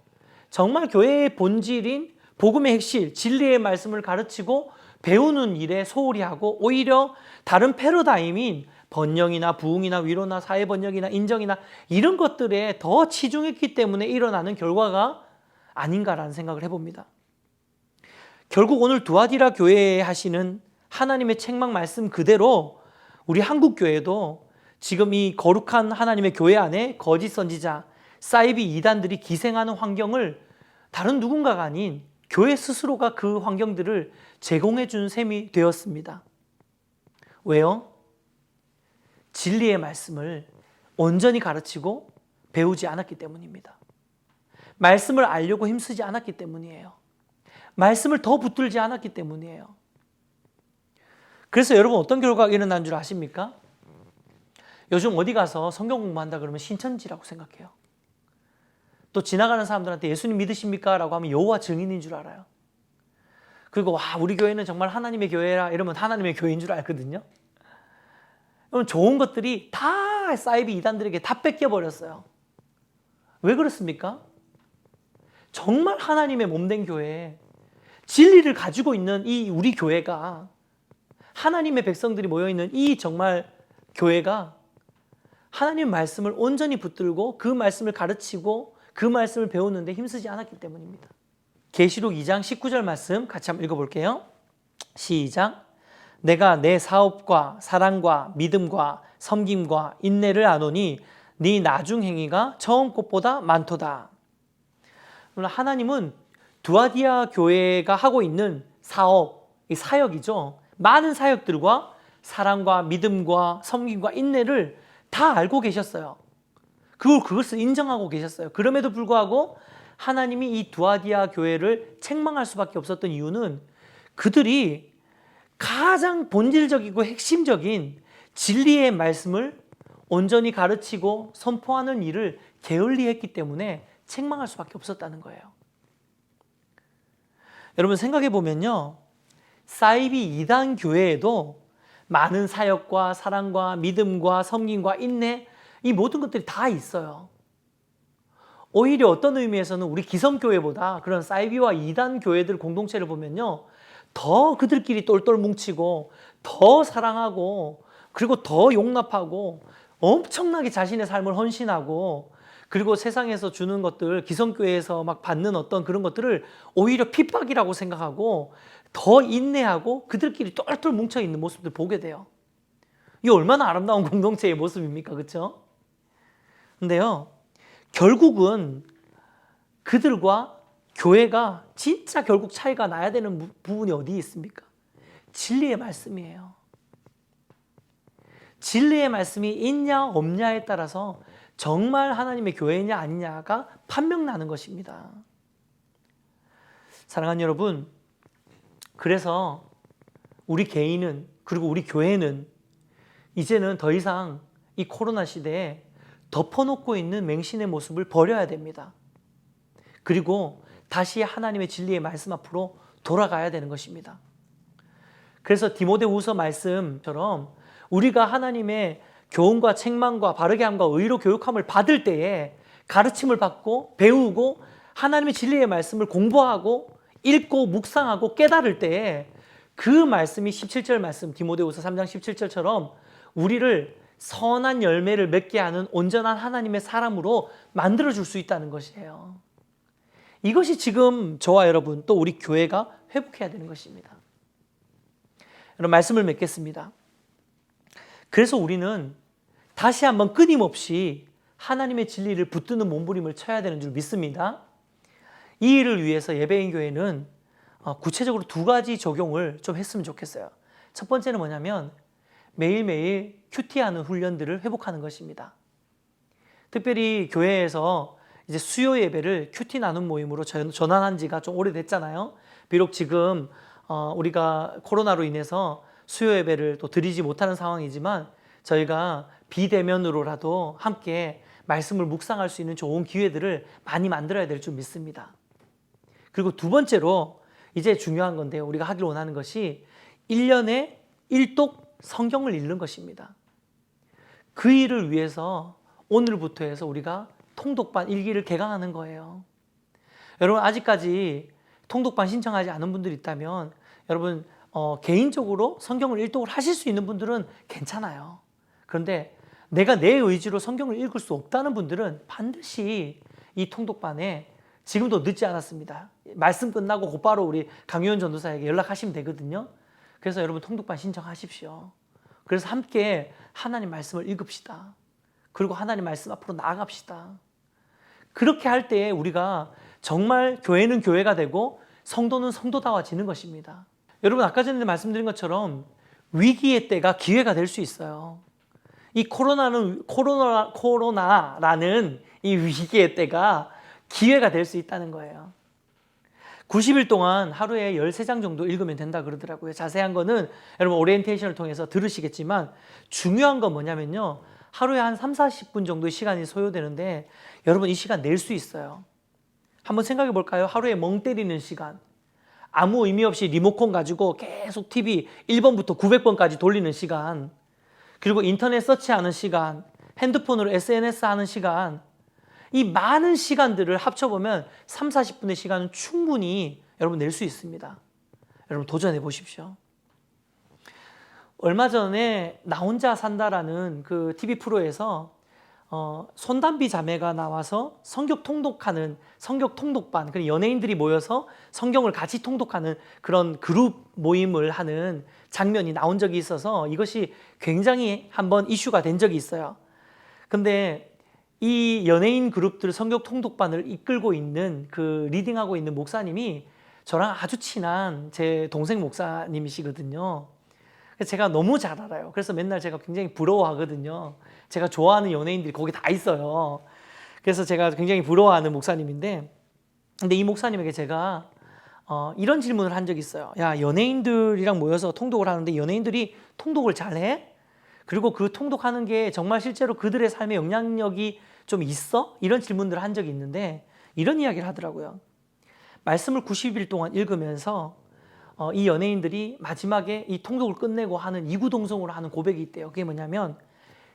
정말 교회의 본질인 복음의 핵심, 진리의 말씀을 가르치고 배우는 일에 소홀히 하고 오히려 다른 패러다임인 번영이나 부흥이나 위로나 사회 번역이나 인정이나 이런 것들에 더 치중했기 때문에 일어나는 결과가 아닌가라는 생각을 해봅니다. 결국 오늘 두아디라 교회에 하시는 하나님의 책망 말씀 그대로 우리 한국 교회도 지금 이 거룩한 하나님의 교회 안에 거짓 선지자, 사이비 이단들이 기생하는 환경을 다른 누군가가 아닌 교회 스스로가 그 환경들을 제공해 준 셈이 되었습니다. 왜요? 진리의 말씀을 온전히 가르치고 배우지 않았기 때문입니다. 말씀을 알려고 힘쓰지 않았기 때문이에요. 말씀을 더 붙들지 않았기 때문이에요. 그래서 여러분 어떤 결과가 일어난 줄 아십니까? 요즘 어디 가서 성경 공부한다 그러면 신천지라고 생각해요. 또 지나가는 사람들한테 예수님 믿으십니까? 라고 하면 여호와 증인인 줄 알아요. 그리고 와 우리 교회는 정말 하나님의 교회라 이러면 하나님의 교회인 줄 알거든요. 그럼 좋은 것들이 다 사이비 이단들에게 다 뺏겨버렸어요. 왜 그렇습니까? 정말 하나님의 몸된 교회, 진리를 가지고 있는 이 우리 교회가, 하나님의 백성들이 모여있는 이 정말 교회가 하나님의 말씀을 온전히 붙들고 그 말씀을 가르치고 그 말씀을 배우는데 힘쓰지 않았기 때문입니다. 계시록 2장 19절 말씀 같이 한번 읽어볼게요. 시작. 내가 내 사업과 사랑과 믿음과 섬김과 인내를 아노니 네 나중 행위가 처음 것보다 많도다. 하나님은 두아디아 교회가 하고 있는 사업, 이 사역이죠. 많은 사역들과 사랑과 믿음과 섬김과 인내를 다 알고 계셨어요. 그것을 인정하고 계셨어요. 그럼에도 불구하고 하나님이 이 두아디아 교회를 책망할 수밖에 없었던 이유는 그들이 가장 본질적이고 핵심적인 진리의 말씀을 온전히 가르치고 선포하는 일을 게을리했기 때문에 책망할 수밖에 없었다는 거예요. 여러분 생각해 보면요. 사이비 이단 교회에도 많은 사역과 사랑과 믿음과 섬김과 인내 이 모든 것들이 다 있어요. 오히려 어떤 의미에서는 우리 기성교회보다 그런 사이비와 이단 교회들 공동체를 보면요. 더 그들끼리 똘똘 뭉치고 더 사랑하고 그리고 더 용납하고 엄청나게 자신의 삶을 헌신하고 그리고 세상에서 주는 것들 기성교회에서 막 받는 어떤 그런 것들을 오히려 핍박이라고 생각하고 더 인내하고 그들끼리 똘똘 뭉쳐있는 모습들 보게 돼요. 이게 얼마나 아름다운 공동체의 모습입니까? 그렇죠? 근데요. 결국은 그들과 교회가 진짜 결국 차이가 나야 되는 부분이 어디 있습니까? 진리의 말씀이에요. 진리의 말씀이 있냐 없냐에 따라서 정말 하나님의 교회냐 아니냐가 판명나는 것입니다. 사랑하는 여러분, 그래서 우리 개인은 그리고 우리 교회는 이제는 더 이상 이 코로나 시대에 덮어놓고 있는 맹신의 모습을 버려야 됩니다. 그리고 다시 하나님의 진리의 말씀 앞으로 돌아가야 되는 것입니다. 그래서 디모데후서 말씀처럼 우리가 하나님의 교훈과 책망과 바르게 함과 의로 교육함을 받을 때에 가르침을 받고 배우고 하나님의 진리의 말씀을 공부하고 읽고 묵상하고 깨달을 때에 그 말씀이 17절 말씀 디모데후서 3장 17절처럼 우리를 선한 열매를 맺게 하는 온전한 하나님의 사람으로 만들어줄 수 있다는 것이에요. 이것이 지금 저와 여러분 또 우리 교회가 회복해야 되는 것입니다. 여러분 말씀을 맺겠습니다. 그래서 우리는 다시 한번 끊임없이 하나님의 진리를 붙드는 몸부림을 쳐야 되는 줄 믿습니다. 이 일을 위해서 예배인 교회는 구체적으로 2가지 적용을 좀 했으면 좋겠어요. 첫 번째는 뭐냐면 매일매일 큐티하는 훈련들을 회복하는 것입니다. 특별히 교회에서 이제 수요 예배를 큐티 나눔 모임으로 전환한 지가 좀 오래됐잖아요. 비록 지금 우리가 코로나로 인해서 수요 예배를 또 드리지 못하는 상황이지만 저희가 비대면으로라도 함께 말씀을 묵상할 수 있는 좋은 기회들을 많이 만들어야 될 줄 믿습니다. 그리고 2번째로 이제 중요한 건데요. 우리가 하길 원하는 것이 1년에 1독 성경을 읽는 것입니다. 그 일을 위해서 오늘부터 해서 우리가 통독반 1기를 개강하는 거예요. 여러분 아직까지 통독반 신청하지 않은 분들이 있다면 여러분 개인적으로 성경을 1독을 하실 수 있는 분들은 괜찮아요. 그런데 내가 내 의지로 성경을 읽을 수 없다는 분들은 반드시 이 통독반에 지금도 늦지 않았습니다. 말씀 끝나고 곧바로 우리 강유현 전도사에게 연락하시면 되거든요. 그래서 여러분 통독반 신청하십시오. 그래서 함께 하나님 말씀을 읽읍시다. 그리고 하나님 말씀 앞으로 나아갑시다. 그렇게 할 때 우리가 정말 교회는 교회가 되고 성도는 성도다워지는 것입니다. 여러분 아까 전에 말씀드린 것처럼 위기의 때가 기회가 될 수 있어요. 이 코로나라는 이 위기의 때가 기회가 될 수 있다는 거예요. 90일 동안 하루에 13장 정도 읽으면 된다 그러더라고요. 자세한 거는 여러분 오리엔테이션을 통해서 들으시겠지만 중요한 건 뭐냐면요. 하루에 한 30-40분 정도의 시간이 소요되는데 여러분 이 시간 낼 수 있어요. 한번 생각해 볼까요? 하루에 멍 때리는 시간. 아무 의미 없이 리모컨 가지고 계속 TV 1번부터 900번까지 돌리는 시간. 그리고 인터넷 서치하는 시간. 핸드폰으로 SNS 하는 시간. 이 많은 시간들을 합쳐보면 30-40분의 시간은 충분히 여러분 낼 수 있습니다. 여러분 도전해 보십시오. 얼마 전에 나 혼자 산다라는 그 TV 프로에서 손담비 자매가 나와서 성경 통독하는 성경 통독반, 그러니까 연예인들이 모여서 성경을 같이 통독하는 그런 그룹 모임을 하는 장면이 나온 적이 있어서 이것이 굉장히 한번 이슈가 된 적이 있어요. 근데 이 연예인 그룹들 성경 통독반을 이끌고 있는 그 리딩하고 있는 목사님이 저랑 아주 친한 제 동생 목사님이시거든요. 제가 너무 잘 알아요. 그래서 맨날 제가 굉장히 부러워하거든요. 제가 좋아하는 연예인들이 거기 다 있어요. 그래서 제가 굉장히 부러워하는 목사님인데, 근데 이 목사님에게 제가 이런 질문을 한 적이 있어요. 야, 연예인들이랑 모여서 통독을 하는데 연예인들이 통독을 잘해? 그리고 그 통독하는 게 정말 실제로 그들의 삶에 영향력이 좀 있어? 이런 질문들을 한 적이 있는데 이런 이야기를 하더라고요. 말씀을 90일 동안 읽으면서 이 연예인들이 마지막에 이 통독을 끝내고 하는 이구동성으로 하는 고백이 있대요. 그게 뭐냐면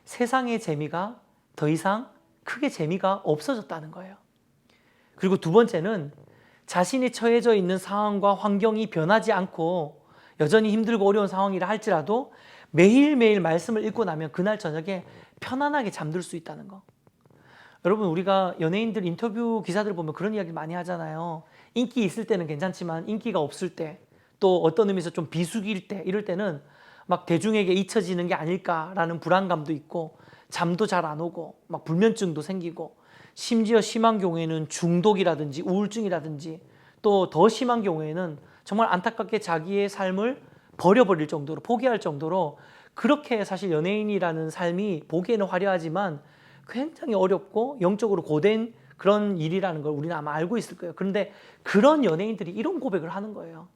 세상의 재미가 더 이상 크게 재미가 없어졌다는 거예요. 그리고 2번째는 자신이 처해져 있는 상황과 환경이 변하지 않고 여전히 힘들고 어려운 상황이라 할지라도 매일매일 말씀을 읽고 나면 그날 저녁에 편안하게 잠들 수 있다는 거. 여러분 우리가 연예인들 인터뷰 기사들 보면 그런 이야기 많이 하잖아요. 인기 있을 때는 괜찮지만 인기가 없을 때, 또 어떤 의미에서 좀 비수기일 때, 이럴 때는 막 대중에게 잊혀지는 게 아닐까라는 불안감도 있고 잠도 잘 안 오고 막 불면증도 생기고 심지어 심한 경우에는 중독이라든지 우울증이라든지 또 더 심한 경우에는 정말 안타깝게 자기의 삶을 버려버릴 정도로 포기할 정도로 그렇게 사실 연예인이라는 삶이 보기에는 화려하지만 굉장히 어렵고 영적으로 고된 그런 일이라는 걸 우리는 아마 알고 있을 거예요. 그런데 그런 연예인들이 이런 고백을 하는 거예요.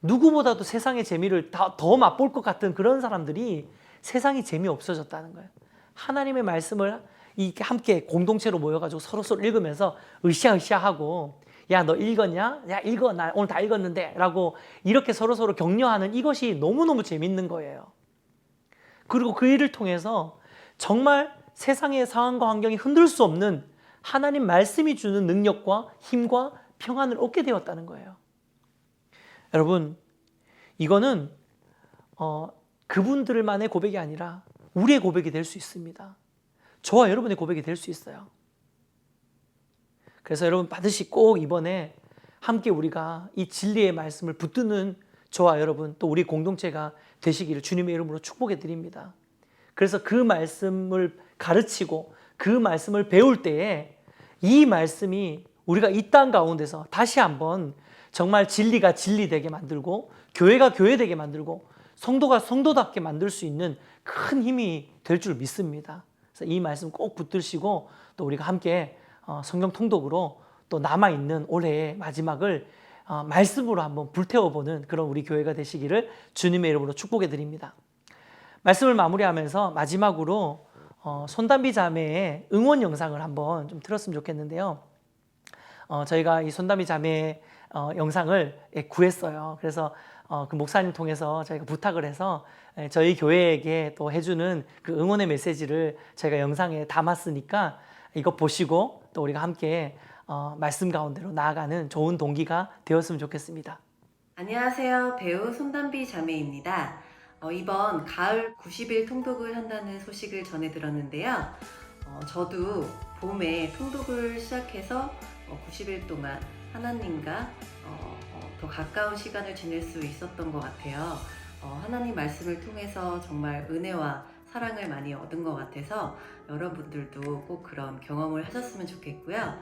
누구보다도 세상의 재미를 더 맛볼 것 같은 그런 사람들이 세상이 재미없어졌다는 거예요. 하나님의 말씀을 이렇게 함께 공동체로 모여가지고 서로 읽으면서 으쌰으쌰하고 야, 너 읽었냐? 야, 읽어. 나 오늘 다 읽었는데. 라고 이렇게 서로서로 격려하는 이것이 너무너무 재밌는 거예요. 그리고 그 일을 통해서 정말 세상의 상황과 환경이 흔들 수 없는 하나님 말씀이 주는 능력과 힘과 평안을 얻게 되었다는 거예요. 여러분, 이거는 그분들만의 고백이 아니라 우리의 고백이 될 수 있습니다. 저와 여러분의 고백이 될 수 있어요. 그래서 여러분 받으시 꼭 이번에 함께 우리가 이 진리의 말씀을 붙드는 저와 여러분 또 우리 공동체가 되시기를 주님의 이름으로 축복해 드립니다. 그래서 그 말씀을 가르치고 그 말씀을 배울 때에 이 말씀이 우리가 이 땅 가운데서 다시 한번 정말 진리가 진리되게 만들고 교회가 교회되게 만들고 성도가 성도답게 만들 수 있는 큰 힘이 될 줄 믿습니다. 그래서 이 말씀 꼭 붙드시고 또 우리가 함께 성경 통독으로 또 남아있는 올해의 마지막을 말씀으로 한번 불태워보는 그런 우리 교회가 되시기를 주님의 이름으로 축복해 드립니다. 말씀을 마무리하면서 마지막으로 손담비 자매의 응원 영상을 한번 좀 틀었으면 좋겠는데요. 저희가 이 손담비 자매의 영상을 구했어요. 그래서 그 목사님 통해서 저희가 부탁을 해서 저희 교회에게 또 해주는 그 응원의 메시지를 저희가 영상에 담았으니까 이거 보시고 또 우리가 함께 말씀 가운데로 나아가는 좋은 동기가 되었으면 좋겠습니다. 안녕하세요. 배우 손담비 자매입니다. 이번 가을 90일 통독을 한다는 소식을 전해 들었는데요. 저도 봄에 통독을 시작해서 90일 동안 하나님과 더 가까운 시간을 지낼 수 있었던 것 같아요. 하나님 말씀을 통해서 정말 은혜와 사랑을 많이 얻은 것 같아서 여러분들도 꼭 그런 경험을 하셨으면 좋겠고요.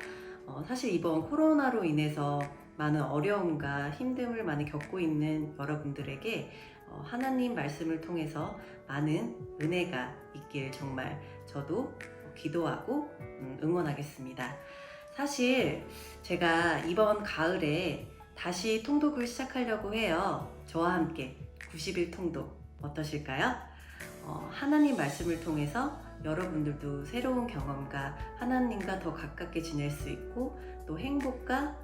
사실 이번 코로나로 인해서 많은 어려움과 힘듦을 많이 겪고 있는 여러분들에게 하나님 말씀을 통해서 많은 은혜가 있길 정말 저도 기도하고 응원하겠습니다. 사실 제가 이번 가을에 다시 통독을 시작하려고 해요. 저와 함께 90일 통독 어떠실까요? 하나님 말씀을 통해서 여러분들도 새로운 경험과 하나님과 더 가깝게 지낼 수 있고 또 행복과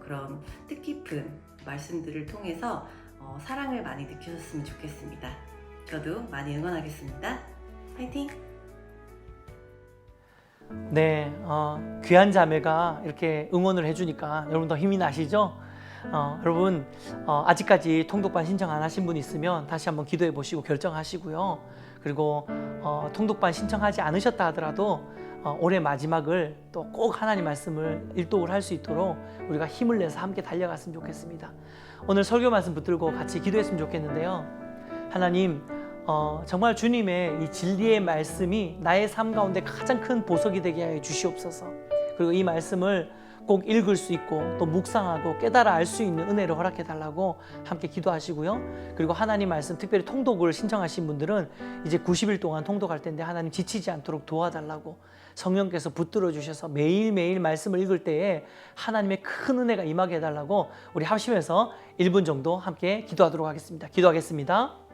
그런 뜻깊은 말씀들을 통해서 사랑을 많이 느끼셨으면 좋겠습니다. 저도 많이 응원하겠습니다. 화이팅! 네, 귀한 자매가 이렇게 응원을 해주니까 여러분 더 힘이 나시죠? 여러분 아직까지 통독반 신청 안 하신 분 있으면 다시 한번 기도해 보시고 결정하시고요. 그리고 통독반 신청하지 않으셨다 하더라도 올해 마지막을 또 꼭 하나님 말씀을 일독을 할 수 있도록 우리가 힘을 내서 함께 달려갔으면 좋겠습니다. 오늘 설교 말씀 붙들고 같이 기도했으면 좋겠는데요. 하나님, 정말 주님의 이 진리의 말씀이 나의 삶 가운데 가장 큰 보석이 되게 하여 주시옵소서. 그리고 이 말씀을 꼭 읽을 수 있고 또 묵상하고 깨달아 알 수 있는 은혜를 허락해 달라고 함께 기도하시고요. 그리고 하나님 말씀 특별히 통독을 신청하신 분들은 이제 90일 동안 통독할 텐데 하나님 지치지 않도록 도와달라고 성령께서 붙들어 주셔서 매일매일 말씀을 읽을 때에 하나님의 큰 은혜가 임하게 해달라고 우리 합심해서 1분 정도 함께 기도하도록 하겠습니다. 기도하겠습니다.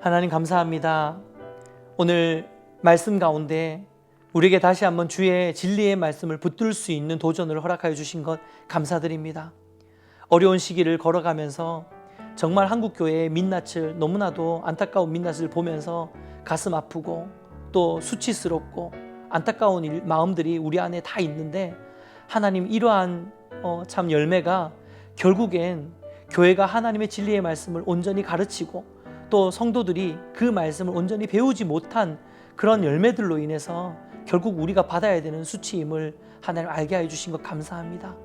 하나님 감사합니다. 오늘 말씀 가운데 우리에게 다시 한번 주의 진리의 말씀을 붙들 수 있는 도전을 허락하여 주신 것 감사드립니다. 어려운 시기를 걸어가면서 정말 한국교회의 민낯을, 너무나도 안타까운 민낯을 보면서 가슴 아프고 또 수치스럽고 안타까운 마음들이 우리 안에 다 있는데, 하나님 이러한 참 열매가 결국엔 교회가 하나님의 진리의 말씀을 온전히 가르치고 또 성도들이 그 말씀을 온전히 배우지 못한 그런 열매들로 인해서 결국 우리가 받아야 되는 수치임을 하나님 알게 해주신 것 감사합니다.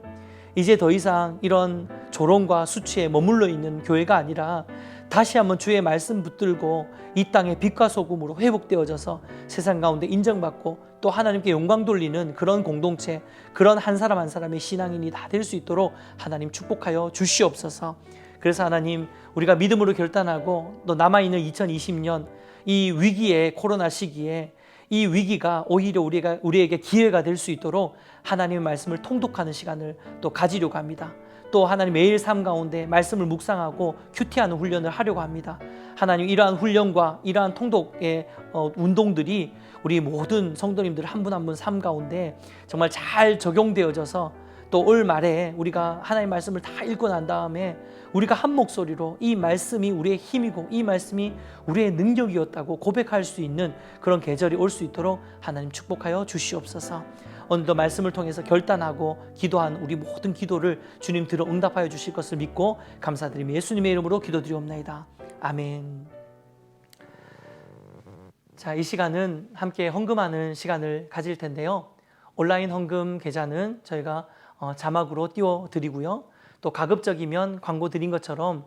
이제 더 이상 이런 조롱과 수치에 머물러 있는 교회가 아니라 다시 한번 주의 말씀 붙들고 이 땅의 빛과 소금으로 회복되어져서 세상 가운데 인정받고 또 하나님께 영광 돌리는 그런 공동체, 그런 한 사람 한 사람의 신앙인이 다 될 수 있도록 하나님 축복하여 주시옵소서. 그래서 하나님, 우리가 믿음으로 결단하고 또 남아있는 2020년 이 위기의 코로나 시기에 이 위기가 오히려 우리에게 기회가 될 수 있도록 하나님의 말씀을 통독하는 시간을 또 가지려고 합니다. 또 하나님 매일 삶 가운데 말씀을 묵상하고 큐티하는 훈련을 하려고 합니다. 하나님, 이러한 훈련과 이러한 통독의 운동들이 우리 모든 성도님들 한 분 한 분 삶 가운데 정말 잘 적용되어져서 또 올 말에 우리가 하나님의 말씀을 다 읽고 난 다음에 우리가 한 목소리로 이 말씀이 우리의 힘이고 이 말씀이 우리의 능력이었다고 고백할 수 있는 그런 계절이 올 수 있도록 하나님 축복하여 주시옵소서. 오늘도 말씀을 통해서 결단하고 기도한 우리 모든 기도를 주님 들어 응답하여 주실 것을 믿고 감사드리며 예수님의 이름으로 기도드리옵나이다. 아멘. 자, 이 시간은 함께 헌금하는 시간을 가질 텐데요. 온라인 헌금 계좌는 저희가 자막으로 띄워드리고요. 또 가급적이면 광고 드린 것처럼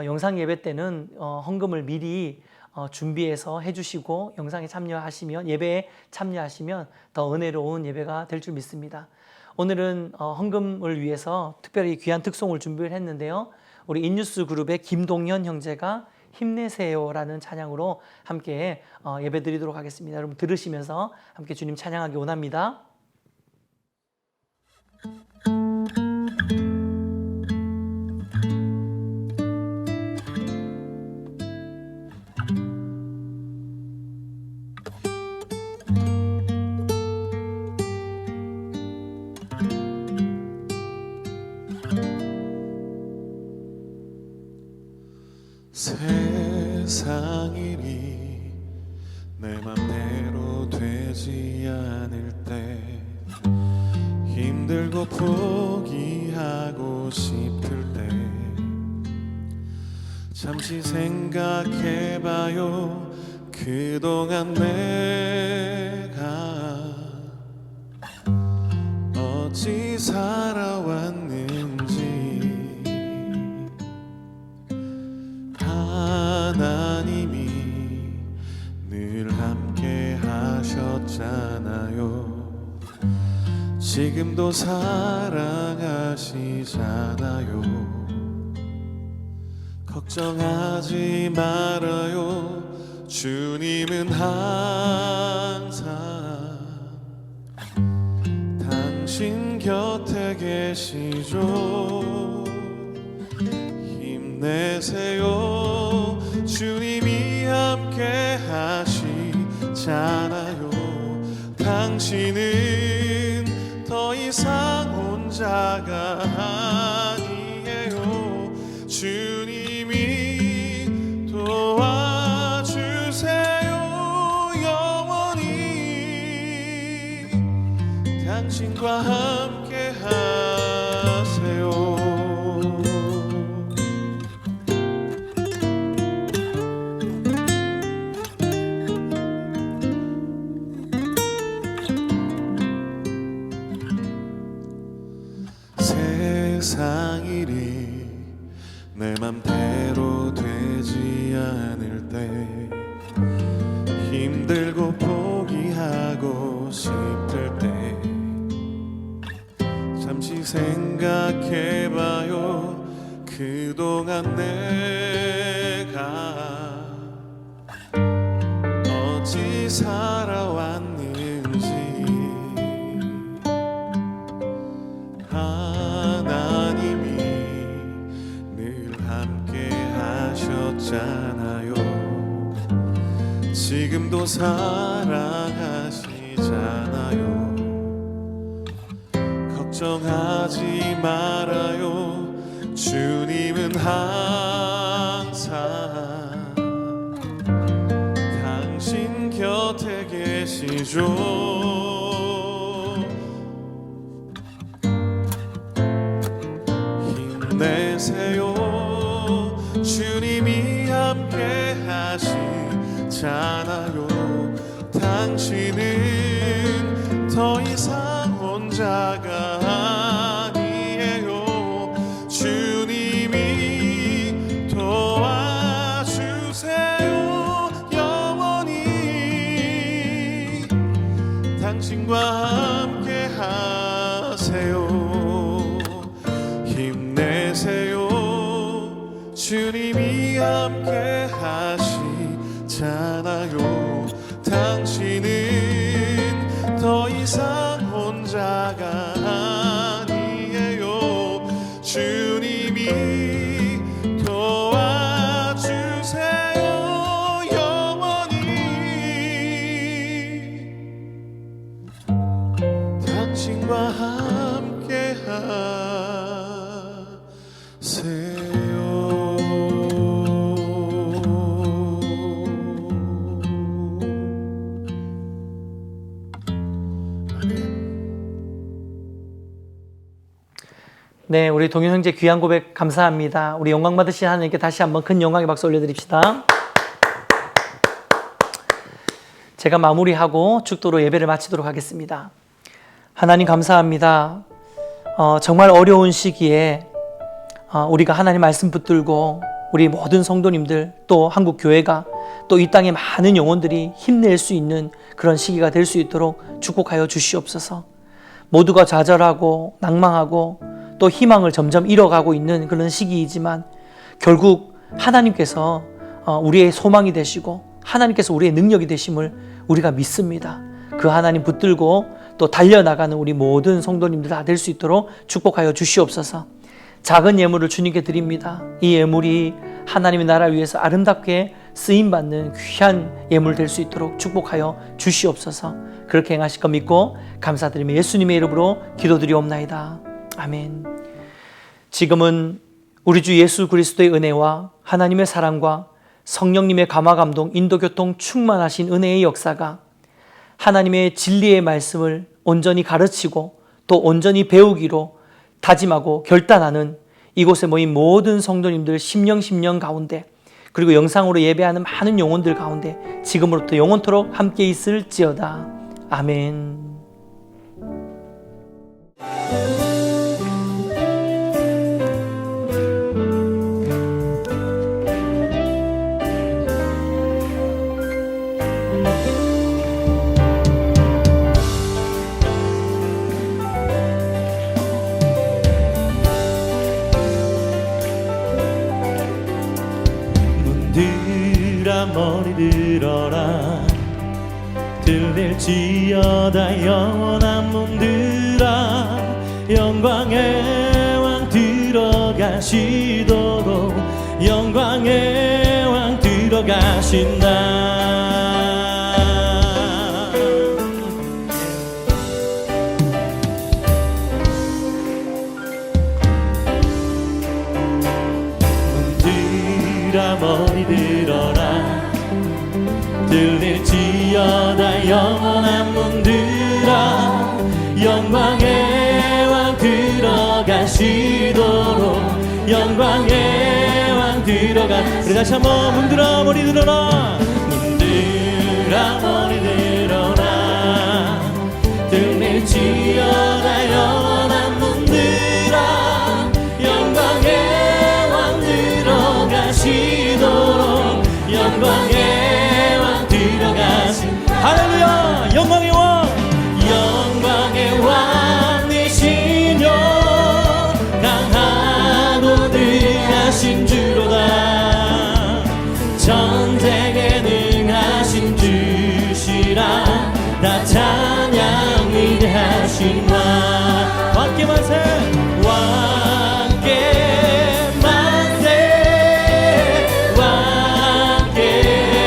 영상 예배 때는 헌금을 미리 준비해서 해주시고 영상에 참여하시면, 예배에 참여하시면 더 은혜로운 예배가 될 줄 믿습니다. 오늘은 헌금을 위해서 특별히 귀한 특송을 준비를 했는데요. 우리 인뉴스 그룹의 김동현 형제가 힘내세요라는 찬양으로 함께 예배 드리도록 하겠습니다. 여러분 들으시면서 함께 주님 찬양하기 원합니다. 세상 일이 내 맘대로 되지 않을 때, 힘들고 포기하고 싶을 때, 잠시 생각해봐요. 그동안 내가 어찌 살아왔는지. 하나님이 늘 함께 하셨잖아요. 지금도 사랑하시잖아요. 걱정하지 말아요. 주님은 항상 당신 곁에 계시죠. 힘내세요. 주님이 함께 하시잖아요. 당신은 더 이상 혼자가 아니에요. 주님이 도와주세요. 영원히 당신과 함께 하세요. 세상 일이 내 맘대로 되지 않을 때, 힘들고 포기하고 싶을 때, 잠시 생각해봐요. 그동안 내가 어찌 살아왔는지. 하나님이 늘 함께 하셨잖아요. 지금도 사랑하시잖아요. 걱정하지 말아요. 주님은 항상 당신 곁에 계시죠. 힘내세요. 주님이 함께 하시잖아요. 당신은 더 이상 혼자가 아니에요. 주님이 도와주세요. 영원히 당신과 함께 하세요. 힘내세요. 주님이 함께 하시잖아요. 당신은 더 이상 혼자가 아니에요. 주님이 도와주세요. 영원히 당신과 함께 하세요. 네, 우리 동현 형제 귀한 고백 감사합니다. 우리 영광 받으신 하나님께 다시 한번 큰 영광의 박수 올려드립시다. 제가 마무리하고 축도로 예배를 마치도록 하겠습니다. 하나님 감사합니다. 정말 어려운 시기에 우리가 하나님 말씀 붙들고 우리 모든 성도님들 또 한국 교회가 또 이 땅의 많은 영혼들이 힘낼 수 있는 그런 시기가 될 수 있도록 축복하여 주시옵소서. 모두가 좌절하고 낭망하고 또 희망을 점점 잃어가고 있는 그런 시기이지만 결국 하나님께서 우리의 소망이 되시고 하나님께서 우리의 능력이 되심을 우리가 믿습니다. 그 하나님 붙들고 또 달려나가는 우리 모든 성도님들 다 될 수 있도록 축복하여 주시옵소서. 작은 예물을 주님께 드립니다. 이 예물이 하나님의 나라를 위해서 아름답게 쓰임받는 귀한 예물 될 수 있도록 축복하여 주시옵소서. 그렇게 행하실 것 믿고 감사드리며 예수님의 이름으로 기도드리옵나이다. 아멘. 지금은 우리 주 예수 그리스도의 은혜와 하나님의 사랑과 성령님의 감화 감동 인도교통 충만하신 은혜의 역사가 하나님의 진리의 말씀을 온전히 가르치고 또 온전히 배우기로 다짐하고 결단하는 이곳에 모인 모든 성도님들 심령 가운데 그리고 영상으로 예배하는 많은 영혼들 가운데 지금으로부터 영원토록 함께 있을지어다. 아멘. 머리 들어라 들릴지어다 영원한 문들아 영광의 왕 들어가시도록 영광의 왕 들어가신다. 문들아 머리 들어라 들릴지어다 영원한 문들아 영광의 왕 들어가시도록 영광의 왕 들어가. 우리 다시 한번 문들아 머리 들어라 문들아 머리 들어라 들릴지어다 영원한 문들아 영광의 왕 들어가시도록 영광의 할렐루야. 영광의 왕 영광의 왕이시여 강하고 능하신 주로다 전쟁에 능하신 주시라 다 찬양 위대하신 왕 왕께 만세 왕께 만세 왕께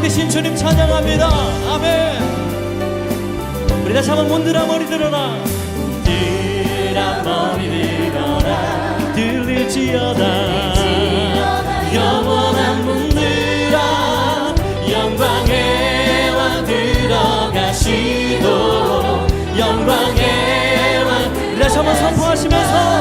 살아계신 주님 찬양합니다. 아멘. 우리 다시 한번 문들아 머리 들어라. 문들아 머리 들어라. 들릴지어다 영원한 문들아 영광의 왕 들어가시고 영광의 왕. 우리 다시 한번 선포하시면서